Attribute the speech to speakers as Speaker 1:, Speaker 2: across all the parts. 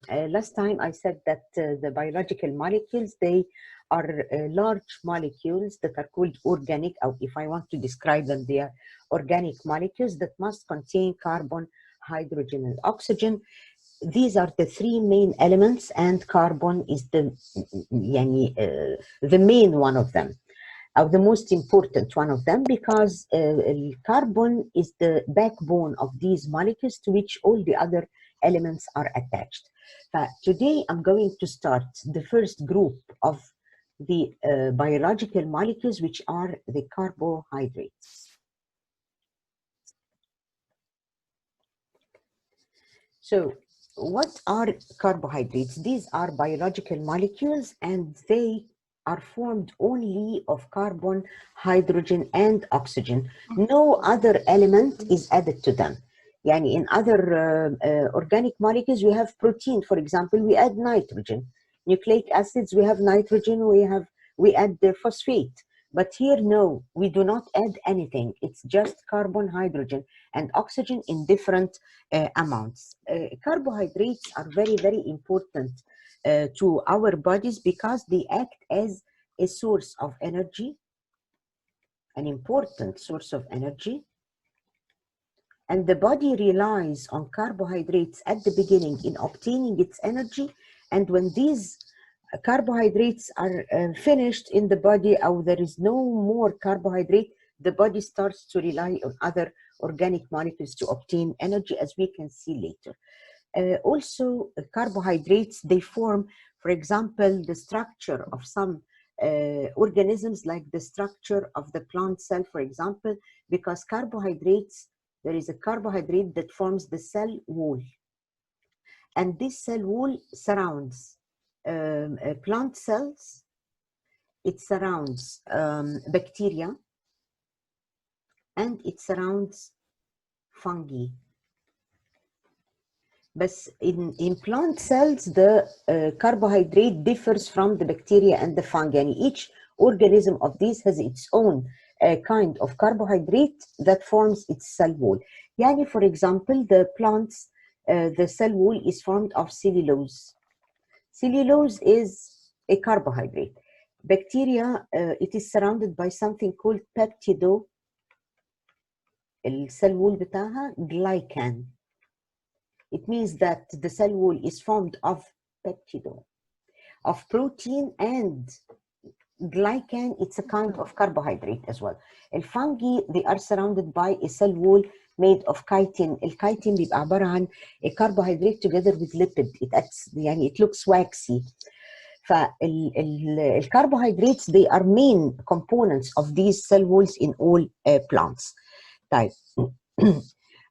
Speaker 1: Last time I said that the biological molecules, they are large molecules that are called organic, or if I want to describe them, they are organic molecules that must contain carbon, hydrogen, and oxygen. These are the three main elements, and carbon is the main one of them, or the most important one of them, because carbon is the backbone of these molecules to which all the other elements are attached. Today I'm going to start the first group of the biological molecules, which are the carbohydrates. So what are carbohydrates? These are biological molecules, and they are formed only of carbon, hydrogen, and oxygen. No other element is added to them. Yani in other organic molecules, we have protein, for example, we add nitrogen. Nucleic acids, we have nitrogen, we add the phosphate. But here, no, we do not add anything. It's just carbon, hydrogen, and oxygen in different amounts. Carbohydrates are very, very important to our bodies because they act as a source of energy, an important source of energy. And the body relies on carbohydrates at the beginning in obtaining its energy. And when these carbohydrates are finished in the body, or there is no more carbohydrate, the body starts to rely on other organic molecules to obtain energy, as we can see later. Also, carbohydrates, they form, for example, the structure of some organisms, like the structure of the plant cell, for example, because carbohydrates, there is a carbohydrate that forms the cell wall. And this cell wall surrounds plant cells, it surrounds bacteria, and it surrounds fungi. But in plant cells, the carbohydrate differs from the bacteria and the fungi. And each organism of these has its own kind of carbohydrate that forms its cell wall. Yani, for example, the plants, the cell wall is formed of cellulose. Cellulose is a carbohydrate. Bacteria, it is surrounded by something called peptido. الcell wall بتاعها glycan. It means that the cell wall is formed of peptido, of protein, and glycan, it's a kind of carbohydrate as well. Fungi, they are surrounded by a cell wall made of chitin. الchitin بيبقى عبارة عن a carbohydrate together with lipid. It acts, يعني it looks waxy. Carbohydrates, they are main components of these cell walls in all plants. Type.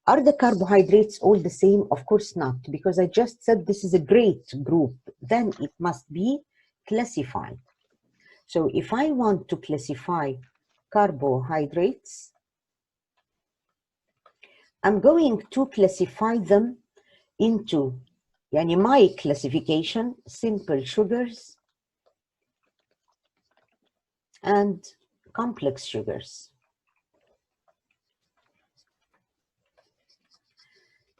Speaker 1: Are the carbohydrates all the same? Of course not, because I just said this is a great group. Then it must be classified. So if I want to classify carbohydrates, I'm going to classify them into, yani my classification, simple sugars and complex sugars.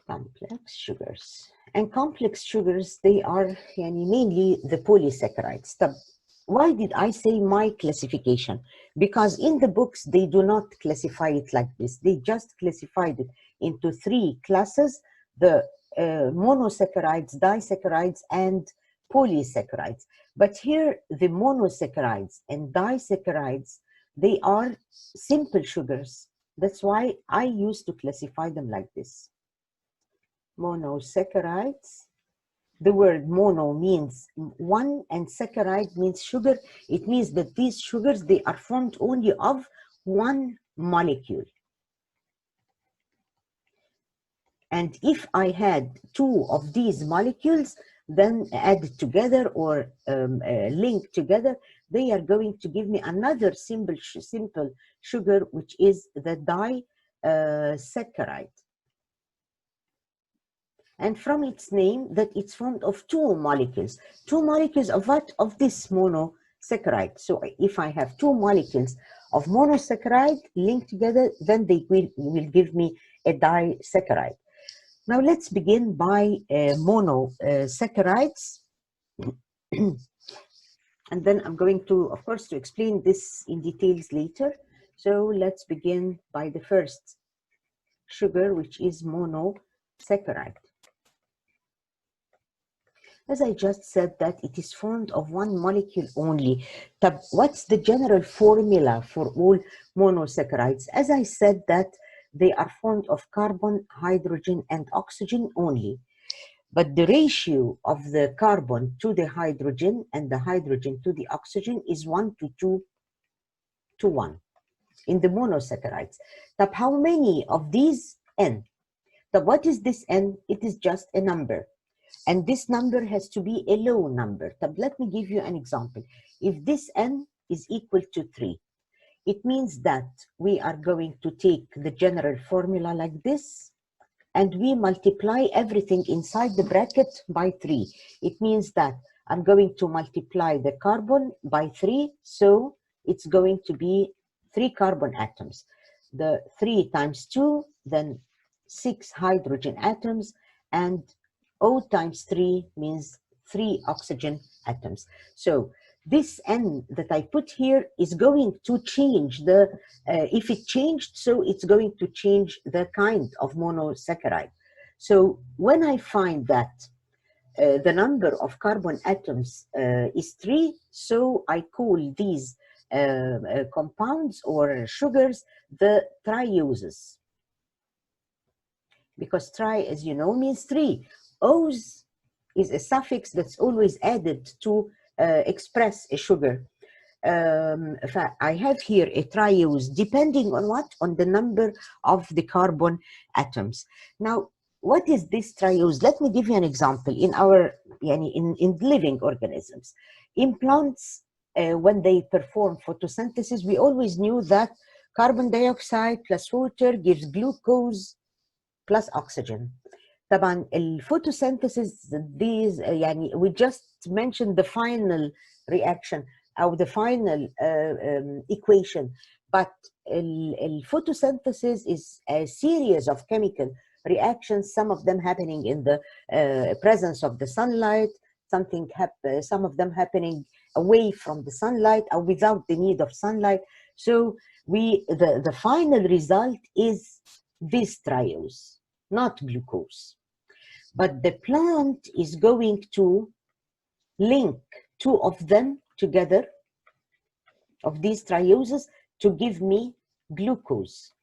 Speaker 1: Complex sugars. And complex sugars, they are mainly the polysaccharides. Why did I say my classification? Because in the books, they do not classify it like this. They just classified it into three classes: the monosaccharides, disaccharides, and polysaccharides. But here, the monosaccharides and disaccharides, they are simple sugars. That's why I used to classify them like this. Monosaccharides. The word mono means one, and saccharide means sugar. It means that these sugars, they are formed only of one molecule. And if I had two of these molecules, then added together or linked together, they are going to give me another simple sugar, which is the disaccharide. And from its name, that it's formed of two molecules. Two molecules of what? Of this monosaccharide. So if I have two molecules of monosaccharide linked together, then they will give me a disaccharide. Now let's begin by monosaccharides. And then I'm going to, of course, to explain this in details later. So let's begin by the first sugar, which is monosaccharide. As I just said, that it is formed of one molecule only. What's the general formula for all monosaccharides? As I said, that they are formed of carbon, hydrogen, and oxygen only. But the ratio of the carbon to the hydrogen and the hydrogen to the oxygen is 1 to 2 to 1 in the monosaccharides. How many of these N? What is this N? It is just a number. And this number has to be a low number. Let me give you an example. If this N is equal to 3, it means that we are going to take the general formula like this, and we multiply everything inside the bracket by 3. It means that I'm going to multiply the carbon by 3, so it's going to be 3 carbon atoms. The 3 times 2, then 6 hydrogen atoms, and O times 3 means 3 oxygen atoms. So this N that I put here is going to change the, if it changed, so it's going to change the kind of monosaccharide. So when I find that the number of carbon atoms is 3, so I call these compounds or sugars the trioses. Because tri, as you know, means 3. Ose is a suffix that's always added to express a sugar. I have here a triose, depending on what? On the number of the carbon atoms. Now, what is this triose? Let me give you an example. In our, in living organisms, in plants, when they perform photosynthesis, we always knew that carbon dioxide plus water gives glucose plus oxygen. طبعا الفوتوسينثيسيس these يعني we just mentioned the final reaction or the final equation, but photosynthesis is a series of chemical reactions, some of them happening in the presence of the sunlight, some of them happening away from the sunlight or without the need of sunlight. So the final result is this triose, not glucose. But the plant is going to link 2 of them together, of these trioses, to give me glucose.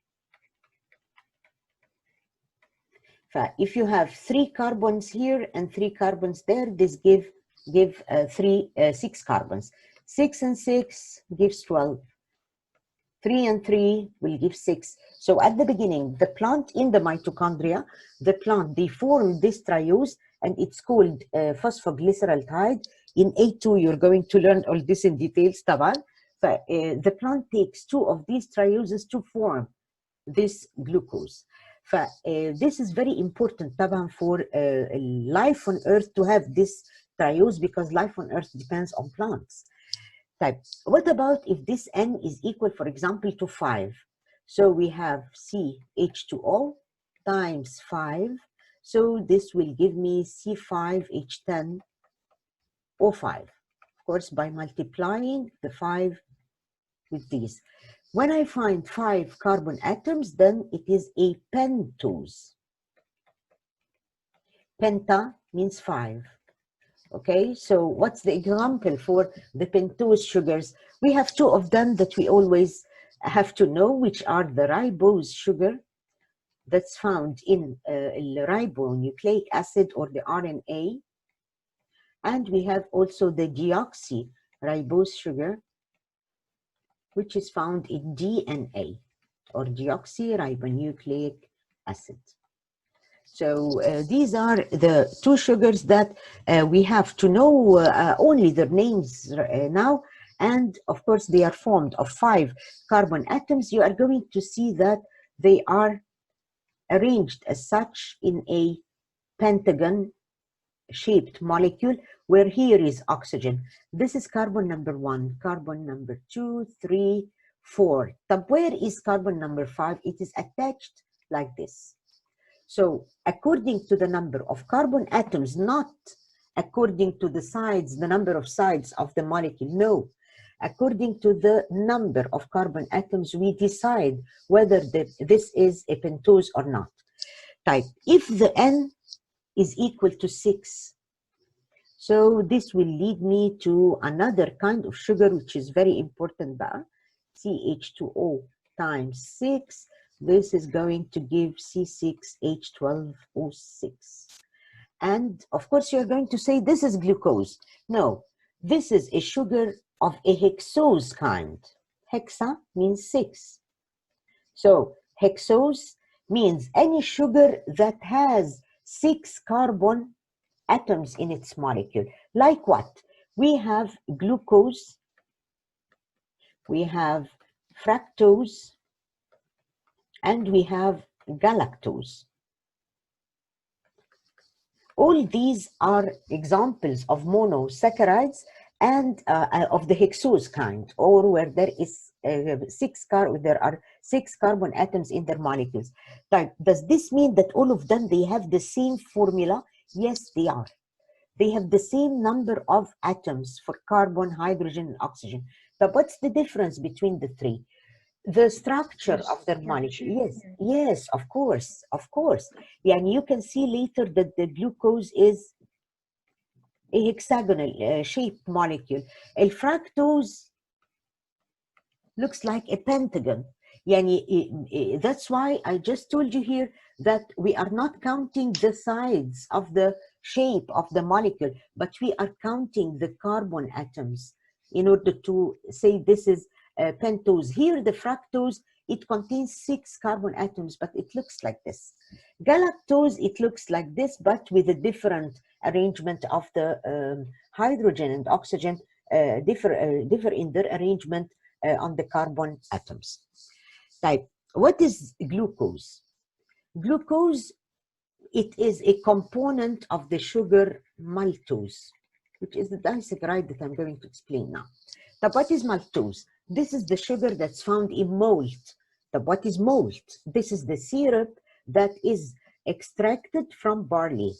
Speaker 1: If you have 3 carbons here and 3 carbons there, this give 6 carbons. 6 and 6 gives 12. 3 and 3 will give 6. So at the beginning, the plant in the mitochondria, they form this triose, and it's called phosphoglyceraldehyde. In A2, you're going to learn all this in details, طبعا. The plant takes 2 of these trioses to form this glucose. This is very important طبعا for life on Earth to have this triose, because life on Earth depends on plants. What about if this N is equal, for example, to 5? So we have CH2O times 5. So this will give me C5H10O5. Of course, by multiplying the 5 with these. When I find 5 carbon atoms, then it is a pentose. Penta means 5. Okay, so what's the example for the pentose sugars? We have 2 of them that we always have to know, which are the ribose sugar that's found in ribonucleic acid or the RNA. And we have also the deoxyribose sugar, which is found in DNA, or deoxyribonucleic acid. So these are the 2 sugars that we have to know only their names now. And of course, they are formed of 5 carbon atoms. You are going to see that they are arranged as such in a pentagon-shaped molecule, where here is oxygen. This is carbon number 1, carbon number 2, 3, 4. Where is carbon number 5? It is attached like this. So according to the number of carbon atoms, not according to the sides, the number of sides of the molecule, no. According to the number of carbon atoms, we decide whether this is a pentose or not. Type, if the N is equal to 6, so this will lead me to another kind of sugar, which is very important, CH2O times 6. This is going to give C6H12O6. And of course, you're going to say this is glucose. No, this is a sugar of a hexose kind. Hexa means 6. So hexose means any sugar that has 6 carbon atoms in its molecule. Like what? We have glucose, we have fructose, and we have galactose. All these are examples of monosaccharides and of the hexose kind, or where there is there are 6 carbon atoms in their molecules. Does this mean that all of them, they have the same formula? Yes, they are. They have the same number of atoms for carbon, hydrogen, and oxygen. But what's the difference between the three? The structure of their molecule. Yes, of course. Yeah, and you can see later that the glucose is a hexagonal shaped molecule. El fructose looks like a pentagon. Yani, that's why I just told you here that we are not counting the sides of the shape of the molecule, but we are counting the carbon atoms in order to say this is pentose. Here, the fructose, it contains 6 carbon atoms, but it looks like this. Galactose, it looks like this, but with a different arrangement of the hydrogen and oxygen, differ in their arrangement on the carbon atoms. Type, what is glucose? Glucose, it is a component of the sugar maltose, which is the disaccharide that I'm going to explain now. But what is maltose? This is the sugar that's found in malt. But what is malt? This is the syrup that is extracted from barley,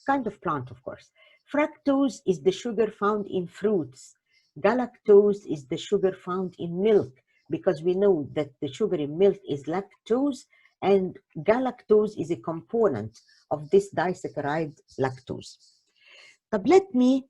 Speaker 1: kind of plant, of course. Fructose is the sugar found in fruits. Galactose is the sugar found in milk, because we know that the sugar in milk is lactose, and galactose is a component of this disaccharide lactose. But let me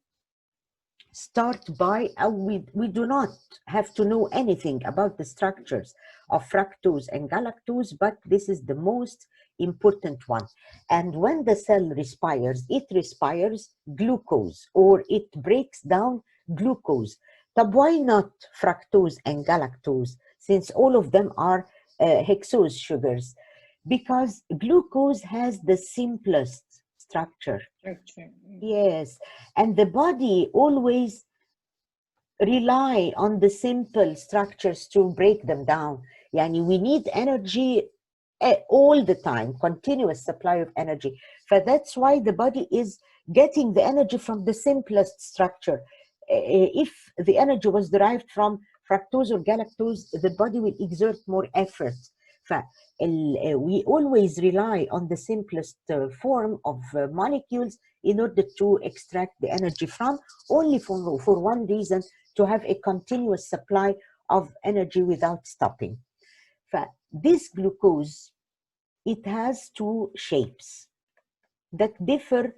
Speaker 1: start by, we do not have to know anything about the structures of fructose and galactose, but this is the most important one. And when the cell respires, it respires glucose, or it breaks down glucose. But why not fructose and galactose, since all of them are hexose sugars? Because glucose has the simplest structure. Yes, and the body always rely on the simple structures to break them down. Yani we need energy all the time, continuous supply of energy. But that's why the body is getting the energy from the simplest structure. If the energy was derived from fructose or galactose, the body will exert more effort. We always rely on the simplest form of molecules in order to extract the energy from, only for one reason, to have a continuous supply of energy without stopping. This glucose, it has 2 shapes that differ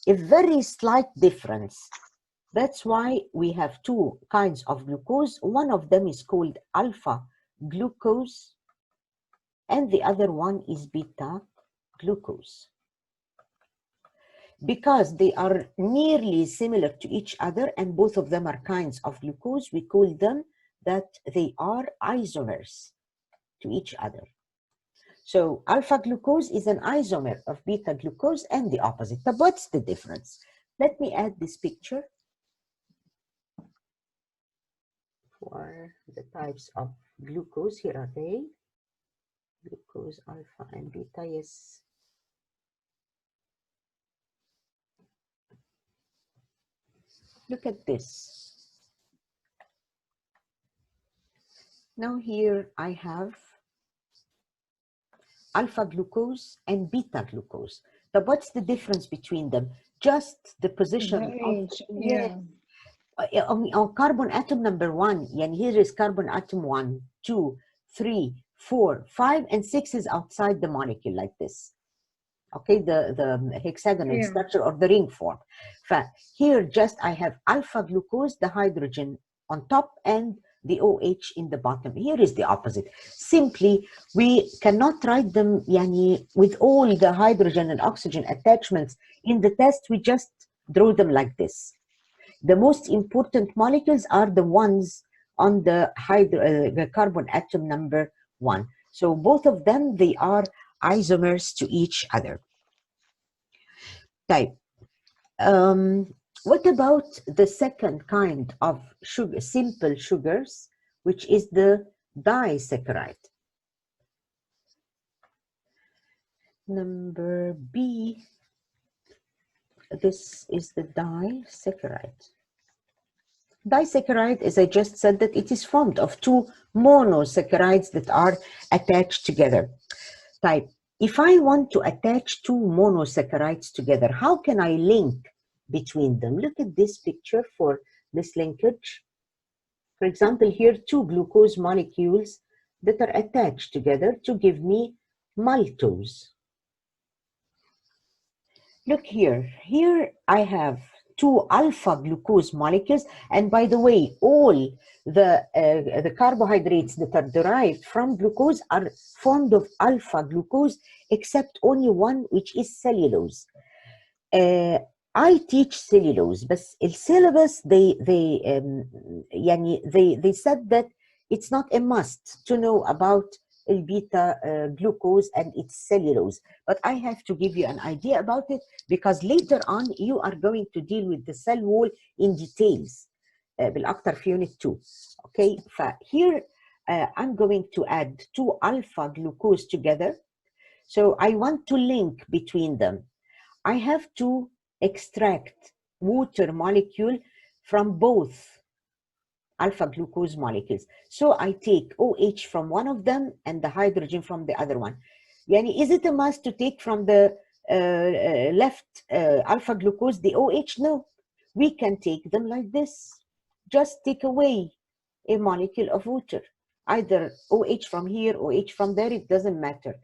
Speaker 1: a very slight difference. That's why we have 2 kinds of glucose. One of them is called alpha glucose, and the other one is beta glucose. Because they are nearly similar to each other, and both of them are kinds of glucose, we call them that they are isomers to each other. So alpha glucose is an isomer of beta glucose, and the opposite. But what's the difference? Let me add this picture for the types of glucose. Here are they. Glucose, alpha and beta, yes. Look at this. Now here I have alpha glucose and beta glucose. But what's the difference between them? Just the position
Speaker 2: The
Speaker 1: of,
Speaker 2: age,
Speaker 1: yeah,
Speaker 2: yeah.
Speaker 1: on carbon atom number 1, and here is carbon atom 1, 2, 3, 4, 5, and 6 is outside the molecule like this. Okay, the hexagonal
Speaker 2: Yeah.
Speaker 1: structure or the ring form. Here just I have alpha glucose, the hydrogen on top, and the OH in the bottom. Here is the opposite. Simply, we cannot write them yani, with all the hydrogen and oxygen attachments in the test. We just draw them like this. The most important molecules are the ones on the carbon atom number 1. So both of them, they are isomers to each other. Type. What about the second kind of sugar, simple sugars, which is the disaccharide? Number B, this is the disaccharide. Disaccharide, as I just said, that it is formed of two monosaccharides that are attached together. Type. If I want to attach two monosaccharides together, how can I link between them? Look at this picture for this linkage. For example, here two glucose molecules that are attached together to give me maltose. Look here. Here I have two alpha glucose molecules, and by the way, all the carbohydrates that are derived from glucose are formed of alpha glucose, except only one, which is cellulose. I teach cellulose, but الsyllabus they said that it's not a must to know about beta glucose and its cellulose, but I have to give you an idea about it because later on you are going to deal with the cell wall in details بالأكتر في unit 2. Okay, here I'm going to add two alpha glucose together. So I want to link between them. I have to extract water molecule from both alpha glucose molecules. So I take OH from one of them and the hydrogen from the other one. Yani, is it a must to take from the left alpha glucose the OH? No, we can take them like this. Just take away a molecule of water. Either OH from here, OH from there, it doesn't matter.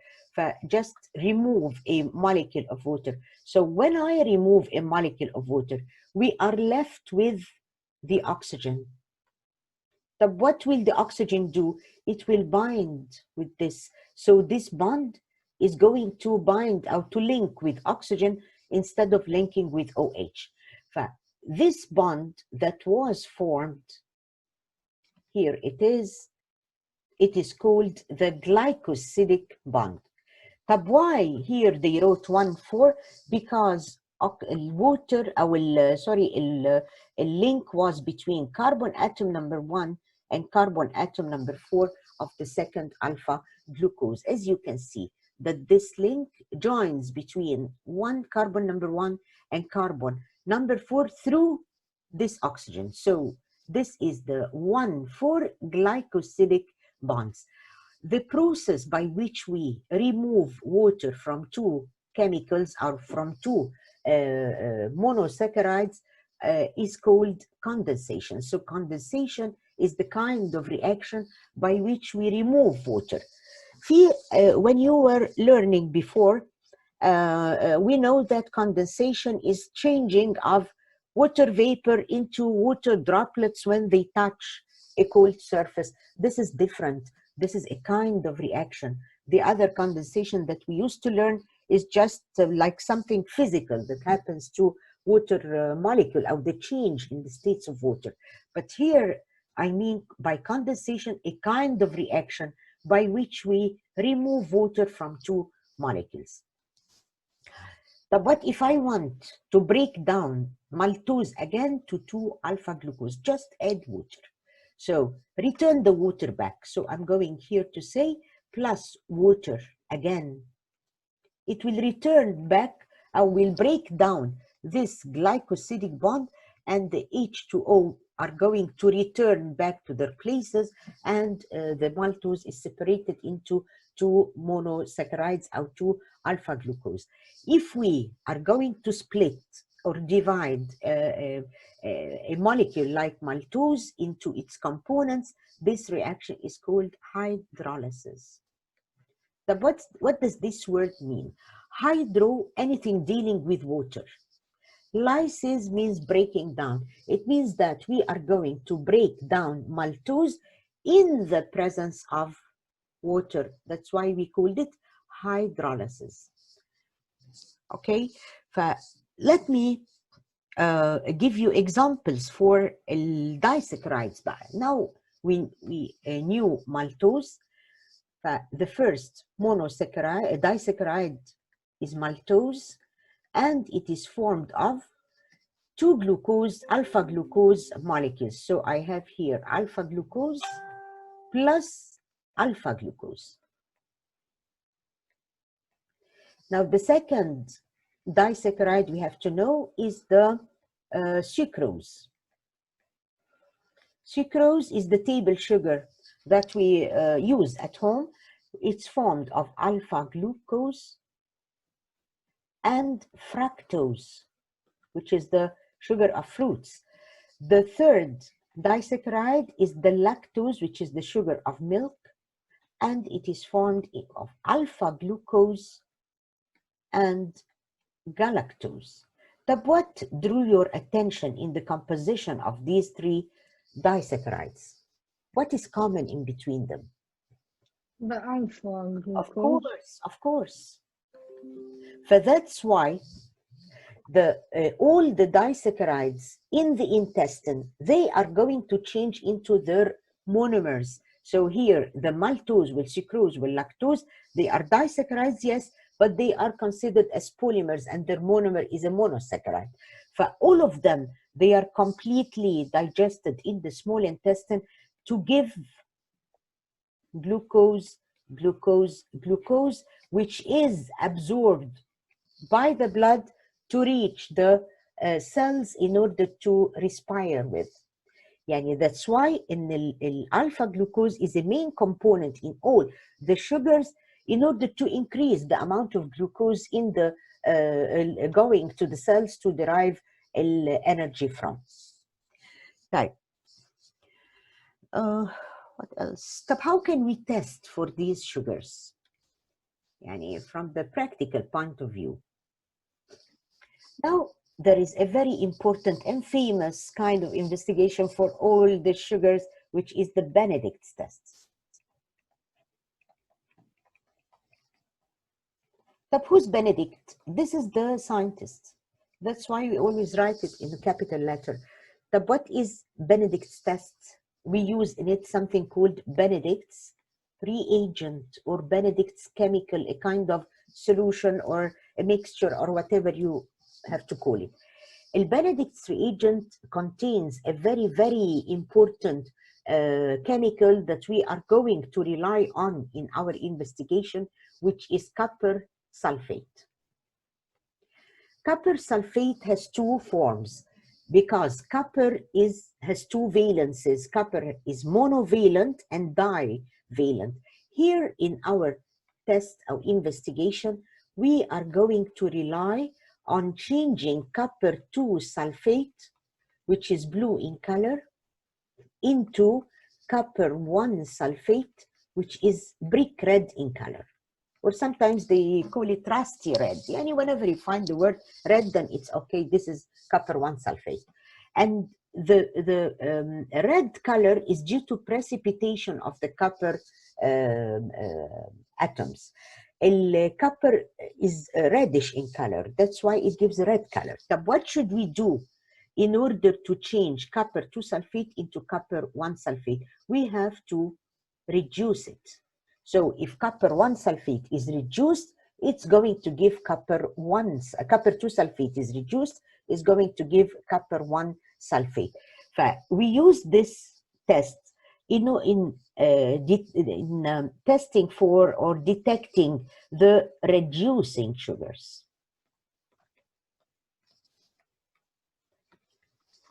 Speaker 1: Just remove a molecule of water. So when I remove a molecule of water, we are left with the oxygen. So what will the oxygen do? It will bind with this. So this bond is going to bind or to link with oxygen instead of linking with OH. This bond that was formed, here it is called the Glycosidic Bond. طب why here they wrote 1,4? Because water a link was between carbon atom number 1 and carbon atom number 4 of the second alpha glucose. As you can see, that this link joins between carbon number 1 and carbon number 4 through this oxygen. So this is the 1,4 glycosidic bonds. The process by which we remove water from two chemicals or from two monosaccharides is called condensation. So condensation is the kind of reaction by which we remove water. When you were learning before, we know that condensation is changing of water vapor into water droplets when they touch a cold surface. This is different. This is a kind of reaction. The other condensation that we used to learn is just like something physical that happens to water molecule or the change in the states of water. But here, I mean by condensation, a kind of reaction by which we remove water from two molecules. But what if I want to break down maltose again to 2-alpha glucose? Just add water. So return the water back. So I'm going here to say plus water again. It will return back. I will break down this glycosidic bond, and the H2O are going to return back to their places, and the maltose is separated into to monosaccharides or to alpha glucose. If we are going to split or divide a molecule like maltose into its components, this reaction is called hydrolysis. What does this word mean? Hydro, anything dealing with water. Lysis means breaking down. It means that we are going to break down maltose in the presence of water. That's why we called it hydrolysis. Okay, let me give you examples for disaccharides. Now we knew maltose. The first monosaccharide, disaccharide, is maltose, and it is formed of two glucose, alpha glucose molecules. So I have here alpha glucose plus alpha glucose. Now the second disaccharide we have to know is the sucrose. Sucrose is the table sugar that we use at home. It's formed of alpha glucose and fructose, which is the sugar of fruits. The third disaccharide is the lactose, which is the sugar of milk, and it is formed of alpha glucose and galactose. But what drew your attention in the composition of these three disaccharides? What is common in between them?
Speaker 2: The alpha
Speaker 1: Of
Speaker 2: glucose.
Speaker 1: course. So that's why all the disaccharides in the intestine, they are going to change into their monomers. So here, the maltose, with sucrose, with lactose, they are disaccharides, yes, but they are considered as polymers, and their monomer is a monosaccharide. For all of them, they are completely digested in the small intestine to give glucose, glucose, glucose, which is absorbed by the blood to reach the cells in order to respire with. Yani that's why alpha glucose is a main component in all the sugars in order to increase the amount of glucose in the going to the cells to derive energy from. Right. What else? How can we test for these sugars? Yani from the practical point of view. Now, there is a very important and famous kind of investigation for all the sugars, which is the Benedict test. But who's Benedict? This is the scientist. That's why we always write it in a capital letter. But what is Benedict's test? We use in it something called Benedict's reagent or Benedict's chemical, a kind of solution or a mixture or whatever you have to call it. Benedict's reagent contains a very, very important chemical that we are going to rely on in our investigation, which is copper sulfate. Copper sulfate has two forms because copper has two valences. Copper is monovalent and divalent. Here in our test, our investigation, we are going to rely on changing copper 2 sulfate, which is blue in color, into copper 1 sulfate, which is brick red in color. Or sometimes they call it rusty red. Yani whenever you find the word red, then it's okay, this is copper 1 sulfate. And the red color is due to precipitation of the copper atoms. Copper is reddish in color. That's why it gives a red color. So what should we do in order to change copper 2 sulfate into copper 1 sulfate? We have to reduce it. So if copper 1 sulfate is reduced, it's going to give copper 2 sulfate is reduced, is going to give copper 1 sulfate. We use this test in testing for or detecting the reducing sugars.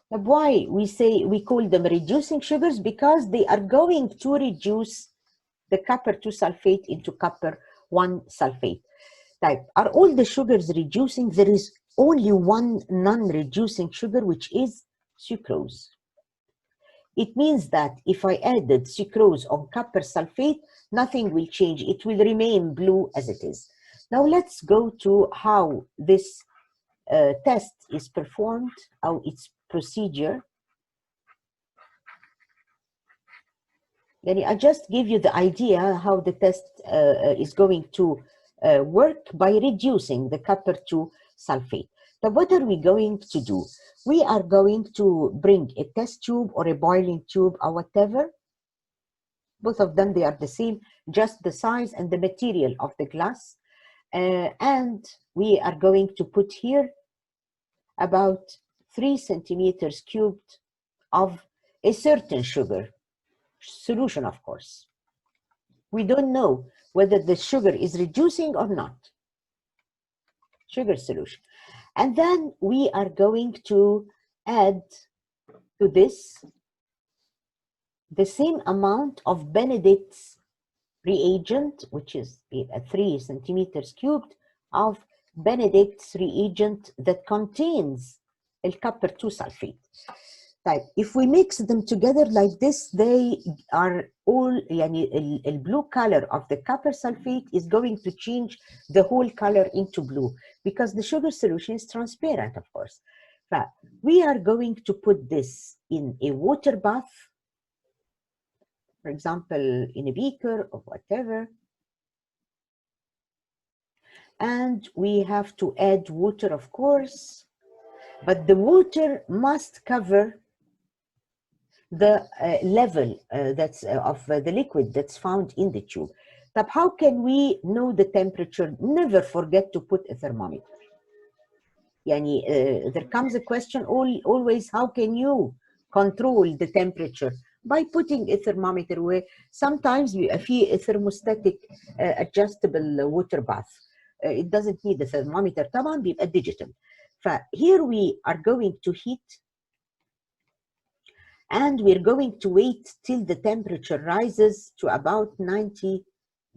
Speaker 1: Why we call them reducing sugars? Because they are going to reduce the copper 2 sulfate into copper 1 sulfate. Type, are all the sugars reducing? There is only one non-reducing sugar, which is sucrose. It means that if I added sucrose on copper sulfate, nothing will change. It will remain blue as it is. Now let's go to how this test is performed, how its procedure. I just give you the idea how the test is going to work by reducing the copper to sulfate. Now, what are we going to do? We are going to bring a test tube or a boiling tube or whatever. Both of them, they are the same, just the size and the material of the glass. And we are going to put here about 3 centimeters cubed of a certain sugar solution, of course. We don't know whether the sugar is reducing or not. Sugar solution. And then we are going to add to this the same amount of Benedict's reagent, which is 3 centimeters cubed of Benedict's reagent that contains copper 2 sulfate. Type. If we mix them together like this, they are all, the blue color of the copper sulfate is going to change the whole color into blue because the sugar solution is transparent, of course. But we are going to put this in a water bath, for example, in a beaker or whatever. And we have to add water, of course, but the water must cover the level of the liquid that's found in the tube. But how can we know the temperature? Never forget to put a thermometer. There comes a question always, how can you control the temperature? By putting a thermometer where sometimes we see a thermostatic adjustable water bath. It doesn't need a thermometer, طبعا بيبقى digital. Here we are going to heat, and we're going to wait till the temperature rises to about 90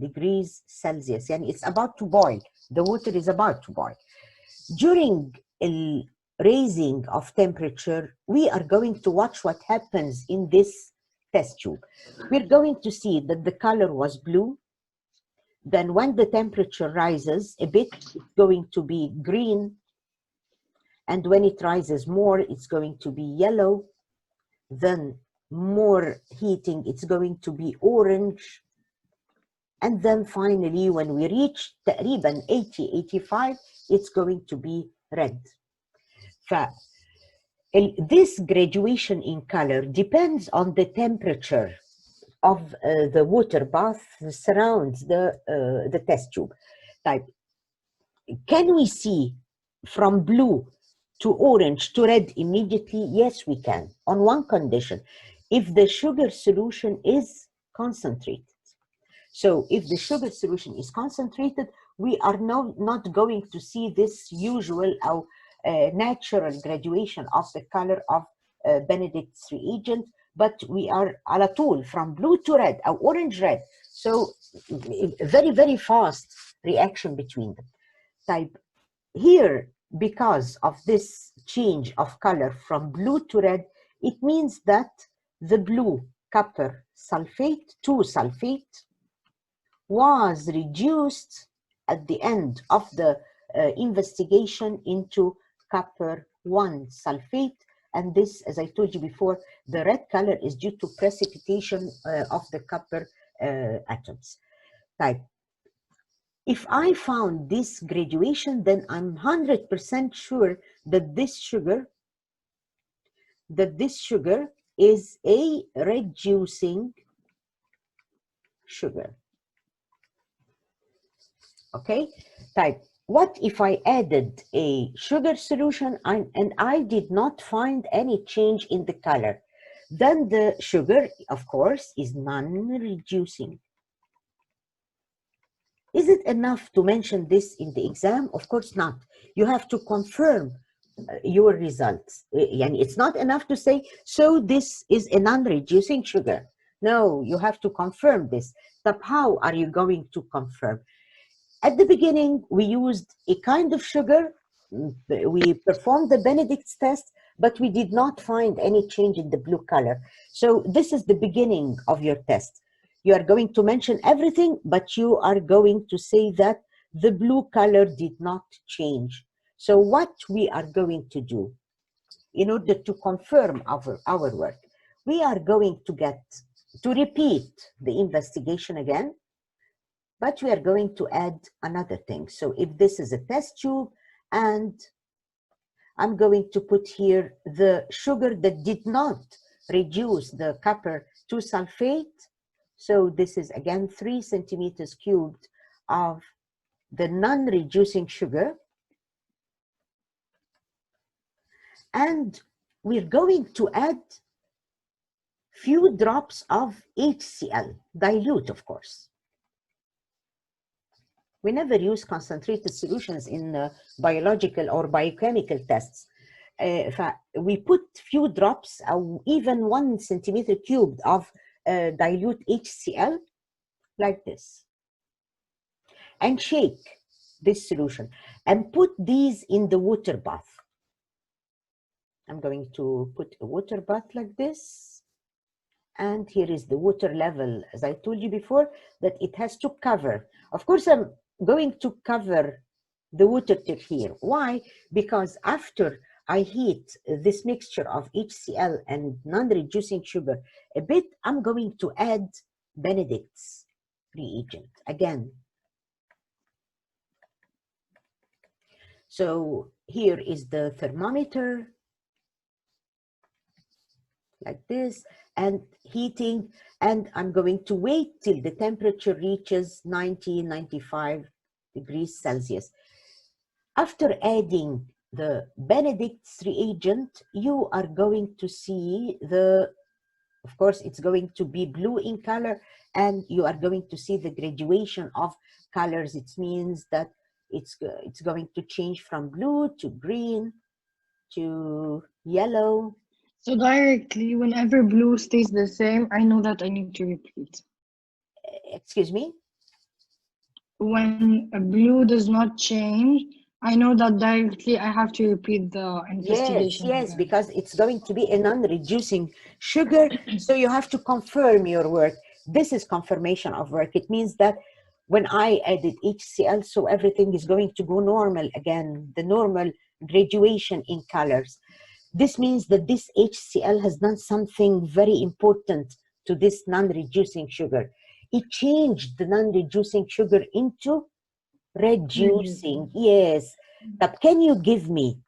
Speaker 1: degrees Celsius. It's about to boil. The water is about to boil. During the raising of temperature, we are going to watch what happens in this test tube. We're going to see that the color was blue. Then when the temperature rises a bit, it's going to be green. And when it rises more, it's going to be yellow. Then more heating, it's going to be orange. And then finally, when we reach تقريبا 80, 85, it's going to be red. This graduation in color depends on the temperature of the water bath that surrounds the test tube. Can we see from blue to orange to red immediately? Yes, we can, on one condition: if the sugar solution is concentrated. So if the sugar solution is concentrated, we are not going to see this usual natural graduation of the color of Benedict's reagent, but we are على طول from blue to red, or orange red. So very, very fast reaction between them. Here, because of this change of color from blue to red, it means that the blue copper sulfate, 2 sulfate, was reduced at the end of the investigation into copper 1 sulfate. And this, as I told you before, the red color is due to precipitation of the copper atoms. If I found this graduation, then I'm 100% sure that this sugar is a reducing sugar. Okay, what if I added a sugar solution and I did not find any change in the color? Then the sugar, of course, is non-reducing. Is it enough to mention this in the exam? Of course not. You have to confirm your results. It's not enough to say, so this is a non-reducing sugar. No, you have to confirm this. But how are you going to confirm? At the beginning, we used a kind of sugar. We performed the Benedict's test, but we did not find any change in the blue color. So this is the beginning of your test. You are going to mention everything, but you are going to say that the blue color did not change. So what we are going to do in order to confirm our work, we are going to repeat the investigation again, but we are going to add another thing. So if this is a test tube, and I'm going to put here the sugar that did not reduce the copper to sulfate. So this is again 3 centimeters cubed of the non-reducing sugar. And we're going to add few drops of HCl, dilute of course. We never use concentrated solutions in biological or biochemical tests. We put few drops, even 1 centimeter cubed of dilute HCl, like this, and shake this solution and put these in the water bath. I'm going to put a water bath like this, and here is the water level, as I told you before, that it has to cover. Of course, I'm going to cover the water till here. Why? Because after I heat this mixture of HCl and non-reducing sugar a bit, I'm going to add Benedict's reagent again. So here is the thermometer, like this, and heating, and I'm going to wait till the temperature reaches 90, 95 degrees Celsius. After adding the Benedict's reagent, you are going to see of course, it's going to be blue in color, and you are going to see the graduation of colors. It means that it's going to change from blue to green to yellow.
Speaker 2: So directly, whenever blue stays the same, I know that I need to repeat.
Speaker 1: Excuse me?
Speaker 2: When a blue does not change, I know that directly I have to repeat the investigation.
Speaker 1: Yes,
Speaker 2: again.
Speaker 1: because it's going to be a non-reducing sugar, so you have to confirm your work. This is confirmation of work. It means that when I added HCl, so everything is going to go normal again, the normal graduation in colors. This means that this HCl has done something very important to this non-reducing sugar. It changed the non-reducing sugar into reducing. Yes. But can you give me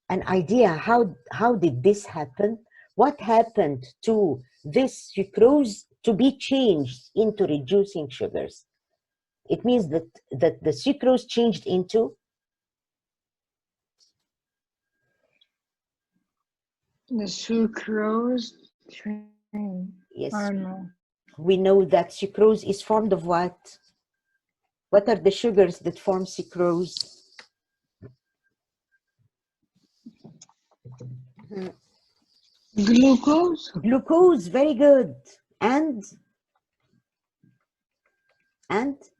Speaker 1: an idea how did this happen? What happened to this sucrose to be changed into reducing sugars? It means that the sucrose changed into
Speaker 2: The sucrose
Speaker 1: yes.
Speaker 2: I don't know.
Speaker 1: We know that sucrose is formed of what? What are the sugars that form sucrose?
Speaker 2: Glucose?
Speaker 1: Glucose, very good. And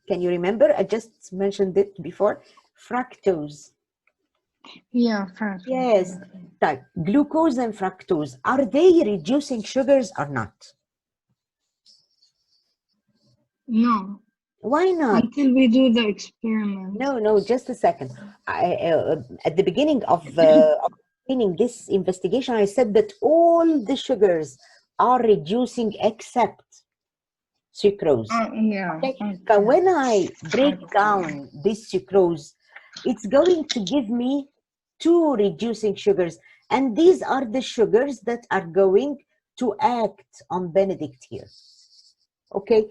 Speaker 1: can you remember? I just mentioned it before. Fructose.
Speaker 2: Yeah, fructose.
Speaker 1: Yes, that glucose and fructose, are they reducing sugars or not?
Speaker 2: No.
Speaker 1: Why not?
Speaker 2: Until we do the experiment.
Speaker 1: No, just a second. At the beginning of this investigation, I said that all the sugars are reducing except sucrose.
Speaker 2: Yeah.
Speaker 1: Okay. But when I break down this sucrose, it's going to give me 2 reducing sugars, and these are the sugars that are going to act on Benedict here. Okay,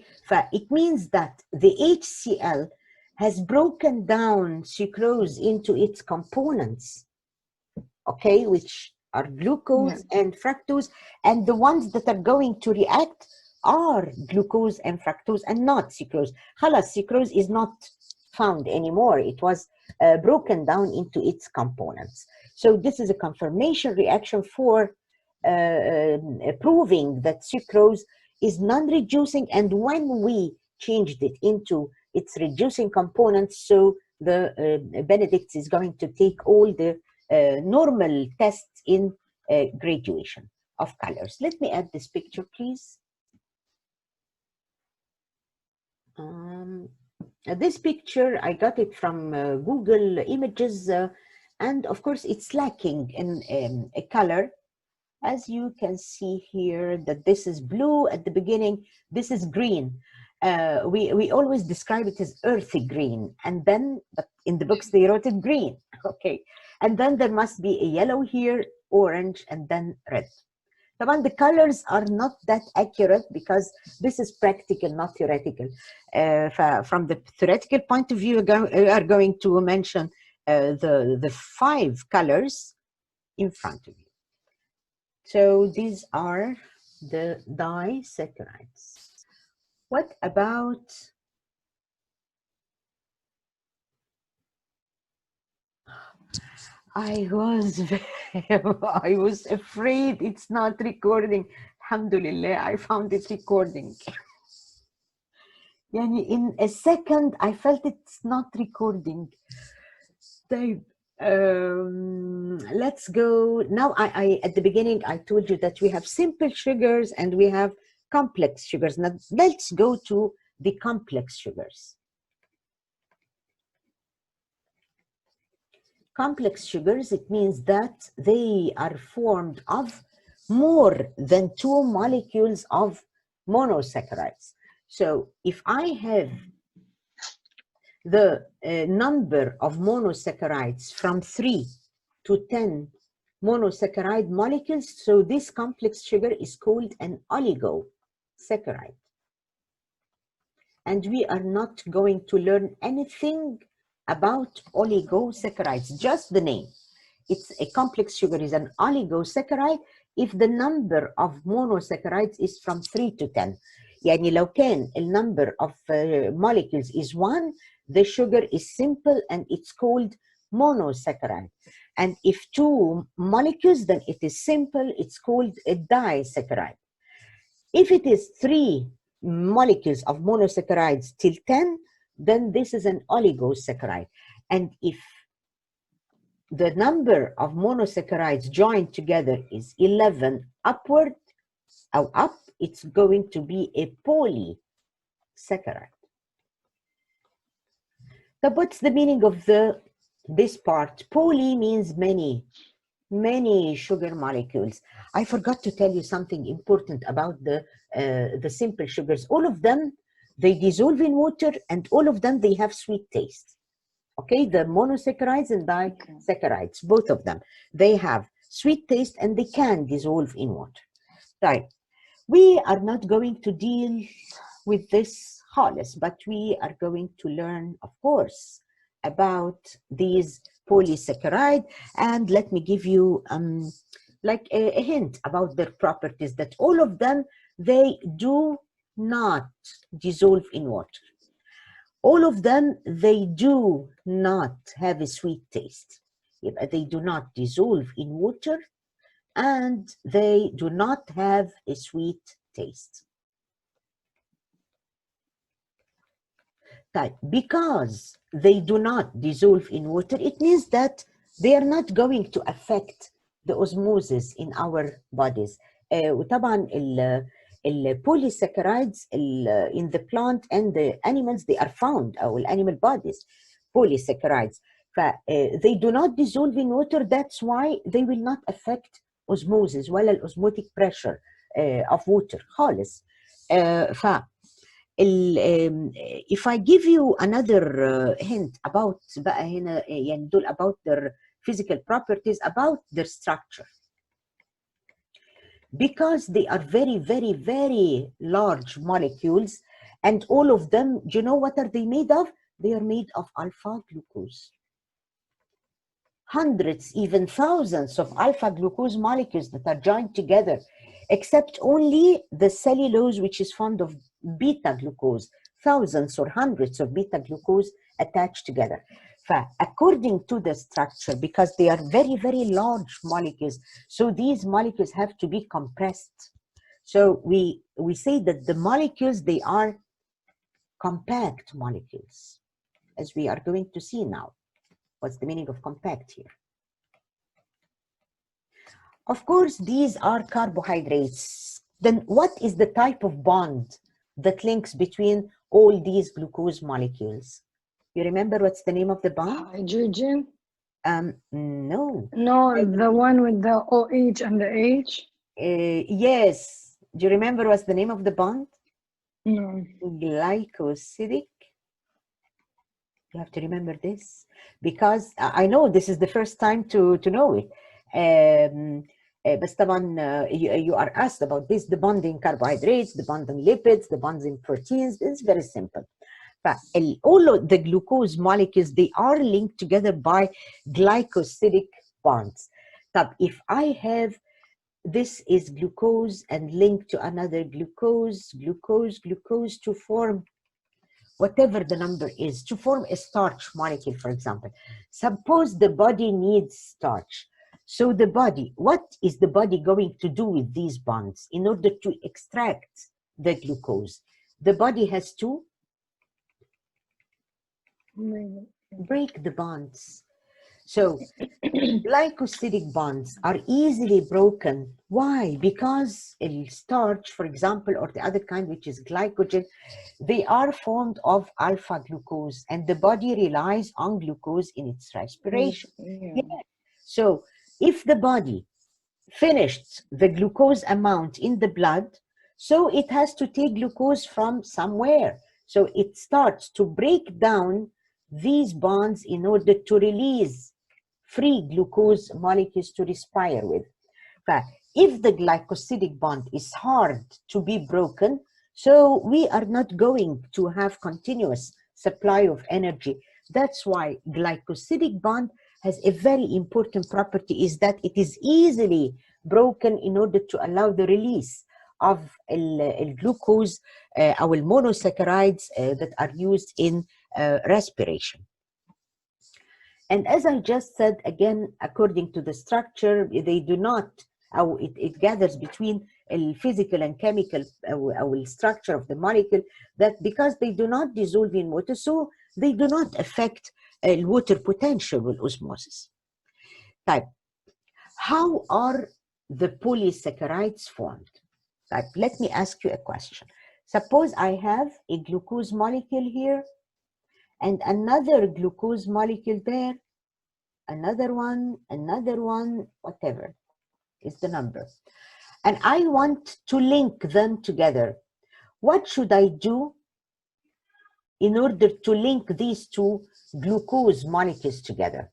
Speaker 1: it means that the HCl has broken down sucrose into its components, okay, which are glucose and fructose, and the ones that are going to react are glucose and fructose and not sucrose. Khalas, sucrose is not found anymore. It was broken down into its components. So this is a confirmation reaction for proving that sucrose is non-reducing, and when we changed it into its reducing components, so the Benedict is going to take all the normal tests in graduation of colors. Let me add this picture, please. This picture, I got it from Google Images, and of course it's lacking in a color. As you can see here, that this is blue at the beginning, this is green. We always describe it as earthy green, and then, but in the books they wrote it green, okay. And then there must be a yellow here, orange, and then red. The colors are not that accurate because this is practical, not theoretical. From the theoretical point of view, we are going to mention the 5 colors in front of you. So these are the disaccharides. What about I was afraid it's not recording. Alhamdulillah, I found it recording. Yani in a second, I felt it's not recording. Let's go. Now, I at the beginning, I told you that we have simple sugars and we have complex sugars. Now, let's go to the complex sugars. Complex sugars, it means that they are formed of more than 2 molecules of monosaccharides. So if I have the number of monosaccharides from 3 to 10 monosaccharide molecules, so this complex sugar is called an oligosaccharide. And we are not going to learn anything about oligosaccharides, just the name. It's a complex sugar is an oligosaccharide if the number of monosaccharides is from 3 to 10. يعني لو كان the number of molecules is 1, the sugar is simple and it's called monosaccharide. And if 2 molecules, then it is simple, it's called a disaccharide. If it is 3 molecules of monosaccharides till 10, then this is an oligosaccharide. And if the number of monosaccharides joined together is 11 upward or up, it's going to be a polysaccharide. So what's the meaning of this part? Poly means many sugar molecules. I forgot to tell you something important about the simple sugars. All of them, they dissolve in water, and all of them, they have sweet taste. Okay, the monosaccharides and disaccharides, both of them, they have sweet taste and they can dissolve in water. Right. We are not going to deal with this خالص, but we are going to learn, of course, about these polysaccharide. And let me give you like a hint about their properties, that all of them, they do not dissolve in water. All of them, they do not have a sweet taste. They do not dissolve in water, and they do not have a sweet taste. Because they do not dissolve in water, it means that they are not going to affect the osmosis in our bodies. وطبعا polysaccharides in the plant and the animals, they are found, or animal bodies, polysaccharides. They do not dissolve in water, that's why they will not affect osmosis ولا الosmotic pressure of water خالص. If I give you another hint about بقى هنا يعني دول about their physical properties, about their structure. Because they are very, very, very large molecules, and all of them, do you know what are they made of? They are made of alpha glucose. Hundreds, even thousands of alpha glucose molecules that are joined together, except only the cellulose, which is formed of beta glucose, thousands or hundreds of beta glucose attached together. According to the structure, because they are very, very large molecules, so these molecules have to be compressed. So we say that the molecules, they are compact molecules, as we are going to see now. What's the meaning of compact here? Of course, these are carbohydrates. Then what is the type of bond that links between all these glucose molecules? You remember what's the name of the bond?
Speaker 2: Hydrogen?
Speaker 1: No.
Speaker 2: No, the one with the OH and the H?
Speaker 1: Yes. Do you remember what's the name of the bond?
Speaker 2: No.
Speaker 1: Glycosidic. You have to remember this, because I know this is the first time to know it. بس طبعا you are asked about this, the bond in carbohydrates, the bond in lipids, the bonds in proteins. It's very simple. All of the glucose molecules, they are linked together by glycosidic bonds. If I have, this is glucose and linked to another glucose to form whatever the number is, to form a starch molecule, for example. Suppose the body needs starch. So the body, what is the body going to do with these bonds in order to extract the glucose? The body has to break the bonds. So glycosidic bonds are easily broken. Why? Because starch, for example, or the other kind, which is glycogen, they are formed of alpha glucose, and the body relies on glucose in its respiration.
Speaker 2: Yeah.
Speaker 1: So if the body finished the glucose amount in the blood, so it has to take glucose from somewhere. So it starts to break down these bonds in order to release free glucose molecules to respire with. But if the glycosidic bond is hard to be broken, so we are not going to have continuous supply of energy. That's why glycosidic bond has a very important property, is that it is easily broken in order to allow the release of glucose or monosaccharides that are used in respiration. And as I just said, again, according to the structure, they do not, it gathers between physical and chemical structure of the molecule, that because they do not dissolve in water, so they do not affect water potential with osmosis. Type. How are the polysaccharides formed? Type. Let me ask you a question. Suppose I have a glucose molecule here and another glucose molecule there, another one, whatever is the number. And I want to link them together. What should I do in order to link these two glucose molecules together?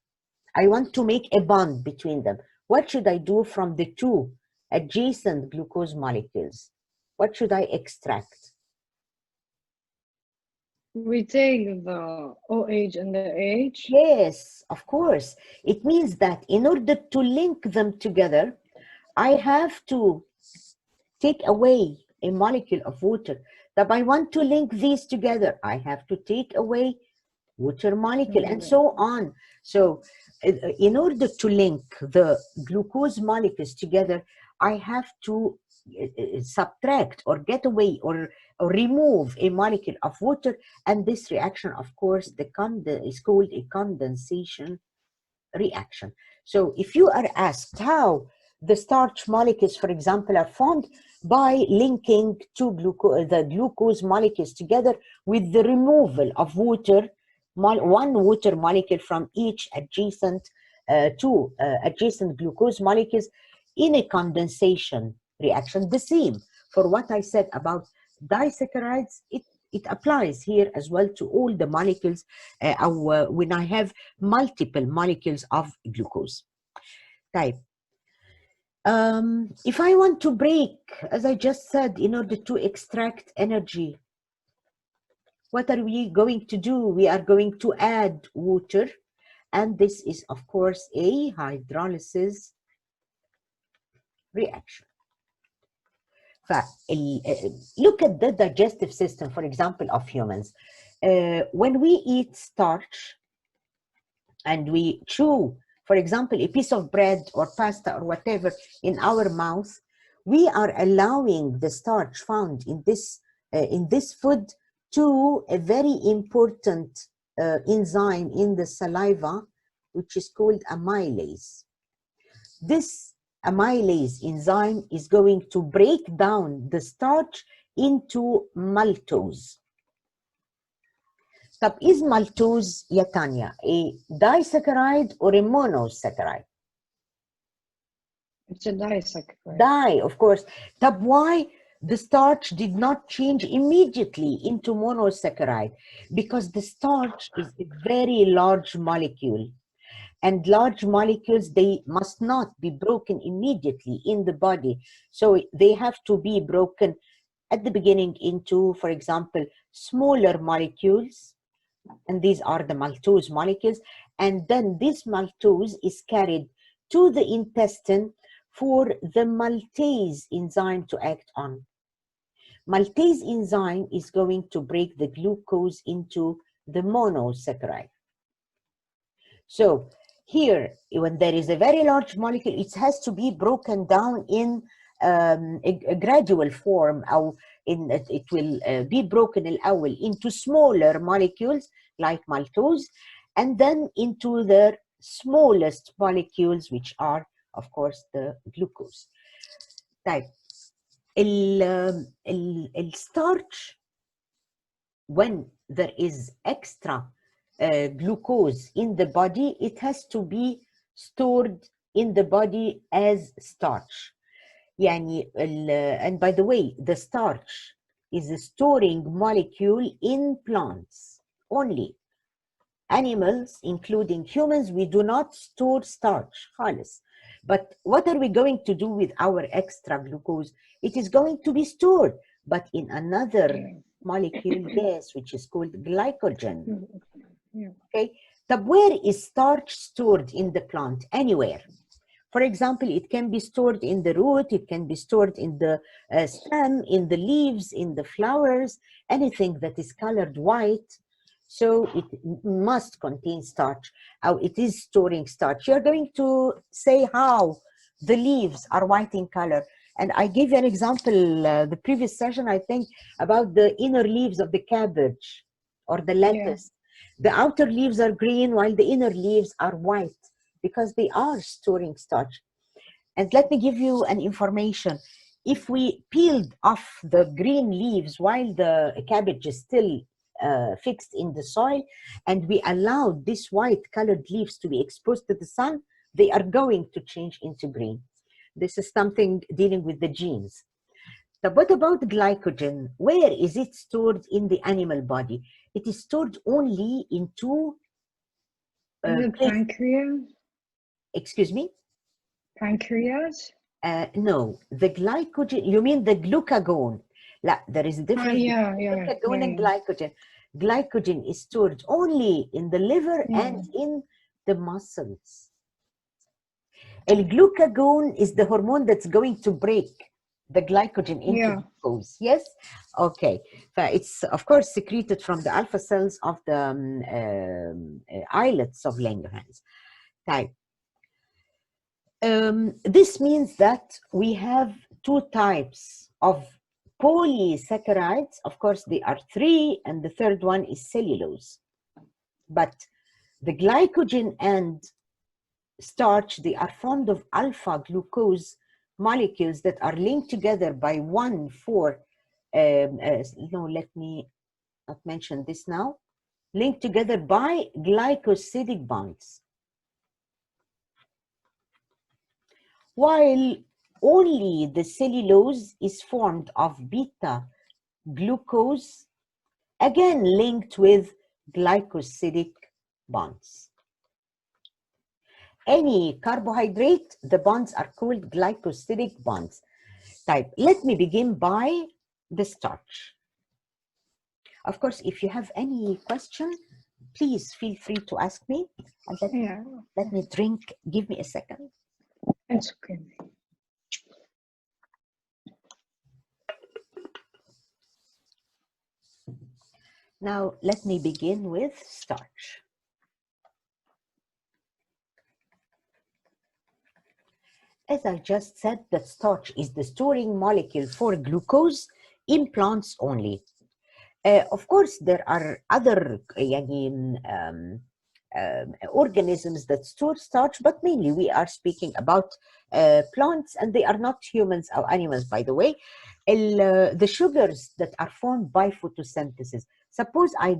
Speaker 1: I want to make a bond between them. What should I do from the two adjacent glucose molecules? What should I extract?
Speaker 2: We take the OH and the H.
Speaker 1: Yes, of course. It means that in order to link them together, I have to take away a molecule of water. That I want to link these together, I have to take away water molecule, and so on. So in order to link the glucose molecules together, I have to subtract or get away or remove a molecule of water, and this reaction, of course, is called a condensation reaction. So if you are asked how the starch molecules, for example, are formed, by linking the glucose molecules together with the removal of water, one water molecule from each adjacent adjacent glucose molecules in a condensation reaction. The same for what I said about disaccharides, it applies here as well to all the molecules when I have multiple molecules of glucose. Type. If I want to break, as I just said, in order to extract energy, what are we going to do? We are going to add water, and this is, of course, a hydrolysis reaction. Look at the digestive system, for example, of humans. When we eat starch and we chew, for example, a piece of bread or pasta or whatever in our mouth, we are allowing the starch found in this food to a very important enzyme in the saliva, which is called amylase. This amylase enzyme is going to break down the starch into maltose. طب is maltose يا تانيا a disaccharide or a monosaccharide?
Speaker 2: It's a disaccharide.
Speaker 1: Di, of course. طب why the starch did not change immediately into monosaccharide? Because the starch is a very large molecule. And large molecules, they must not be broken immediately in the body. So they have to be broken at the beginning into, for example, smaller molecules. And these are the maltose molecules. And then this maltose is carried to the intestine for the maltase enzyme to act on. Maltase enzyme is going to break the glucose into the monosaccharide. So here, when there is a very large molecule, it has to be broken down in a gradual form, or it will be broken الأول into smaller molecules like maltose, and then into the smallest molecules, which are, of course, the glucose. طيب الستارch, when there is extra glucose in the body, it has to be stored in the body as starch. يعني and by the way, the starch is a storing molecule in plants only. Animals, including humans, we do not store starch خالص. But what are we going to do with our extra glucose? It is going to be stored, but in another molecule, yes, which is called glycogen. Okay, but where is starch stored in the plant? Anywhere. For example, it can be stored in the root, it can be stored in the stem, in the leaves, in the flowers, anything that is colored white. So it must contain starch. How it is storing starch. You're going to say how the leaves are white in color. And I gave you an example the previous session, I think, about the inner leaves of the cabbage or the lettuce. The outer leaves are green while the inner leaves are white because they are storing starch. And let me give you an information. If we peeled off the green leaves while the cabbage is still fixed in the soil, and we allowed these white colored leaves to be exposed to the sun, they are going to change into green. This is something dealing with the genes. But what about glycogen? Where is it stored in the animal body? It is stored only in two
Speaker 2: pancreas?
Speaker 1: Excuse me?
Speaker 2: Pancreas?
Speaker 1: No, the glycogen, you mean the glucagon. There is a difference between glucagon and glycogen. Glycogen is stored only in the liver and in the muscles. El glucagon is the hormone that's going to break the glycogen into glucose. Yes? Okay. It's, of course, secreted from the alpha cells of the islets of Langerhans. Type. This means that we have two types of polysaccharides. Of course, there are three, and the third one is cellulose. But the glycogen and starch, they are formed of alpha glucose molecules that are linked together by no, let me not mention this now, linked together by glycosidic bonds. While only the cellulose is formed of beta glucose, again linked with glycosidic bonds. Any carbohydrate, the bonds are called glycosidic bonds. Type. Let me begin by the starch. Of course, if you have any question, please feel free to ask me. And let me drink. Give me a second.
Speaker 2: It's okay.
Speaker 1: Now, let me begin with starch. As I just said, that starch is the storing molecule for glucose in plants only. Of course, there are other organisms that store starch, but mainly we are speaking about plants, and they are not humans or animals, by the way. The sugars that are formed by photosynthesis. Suppose I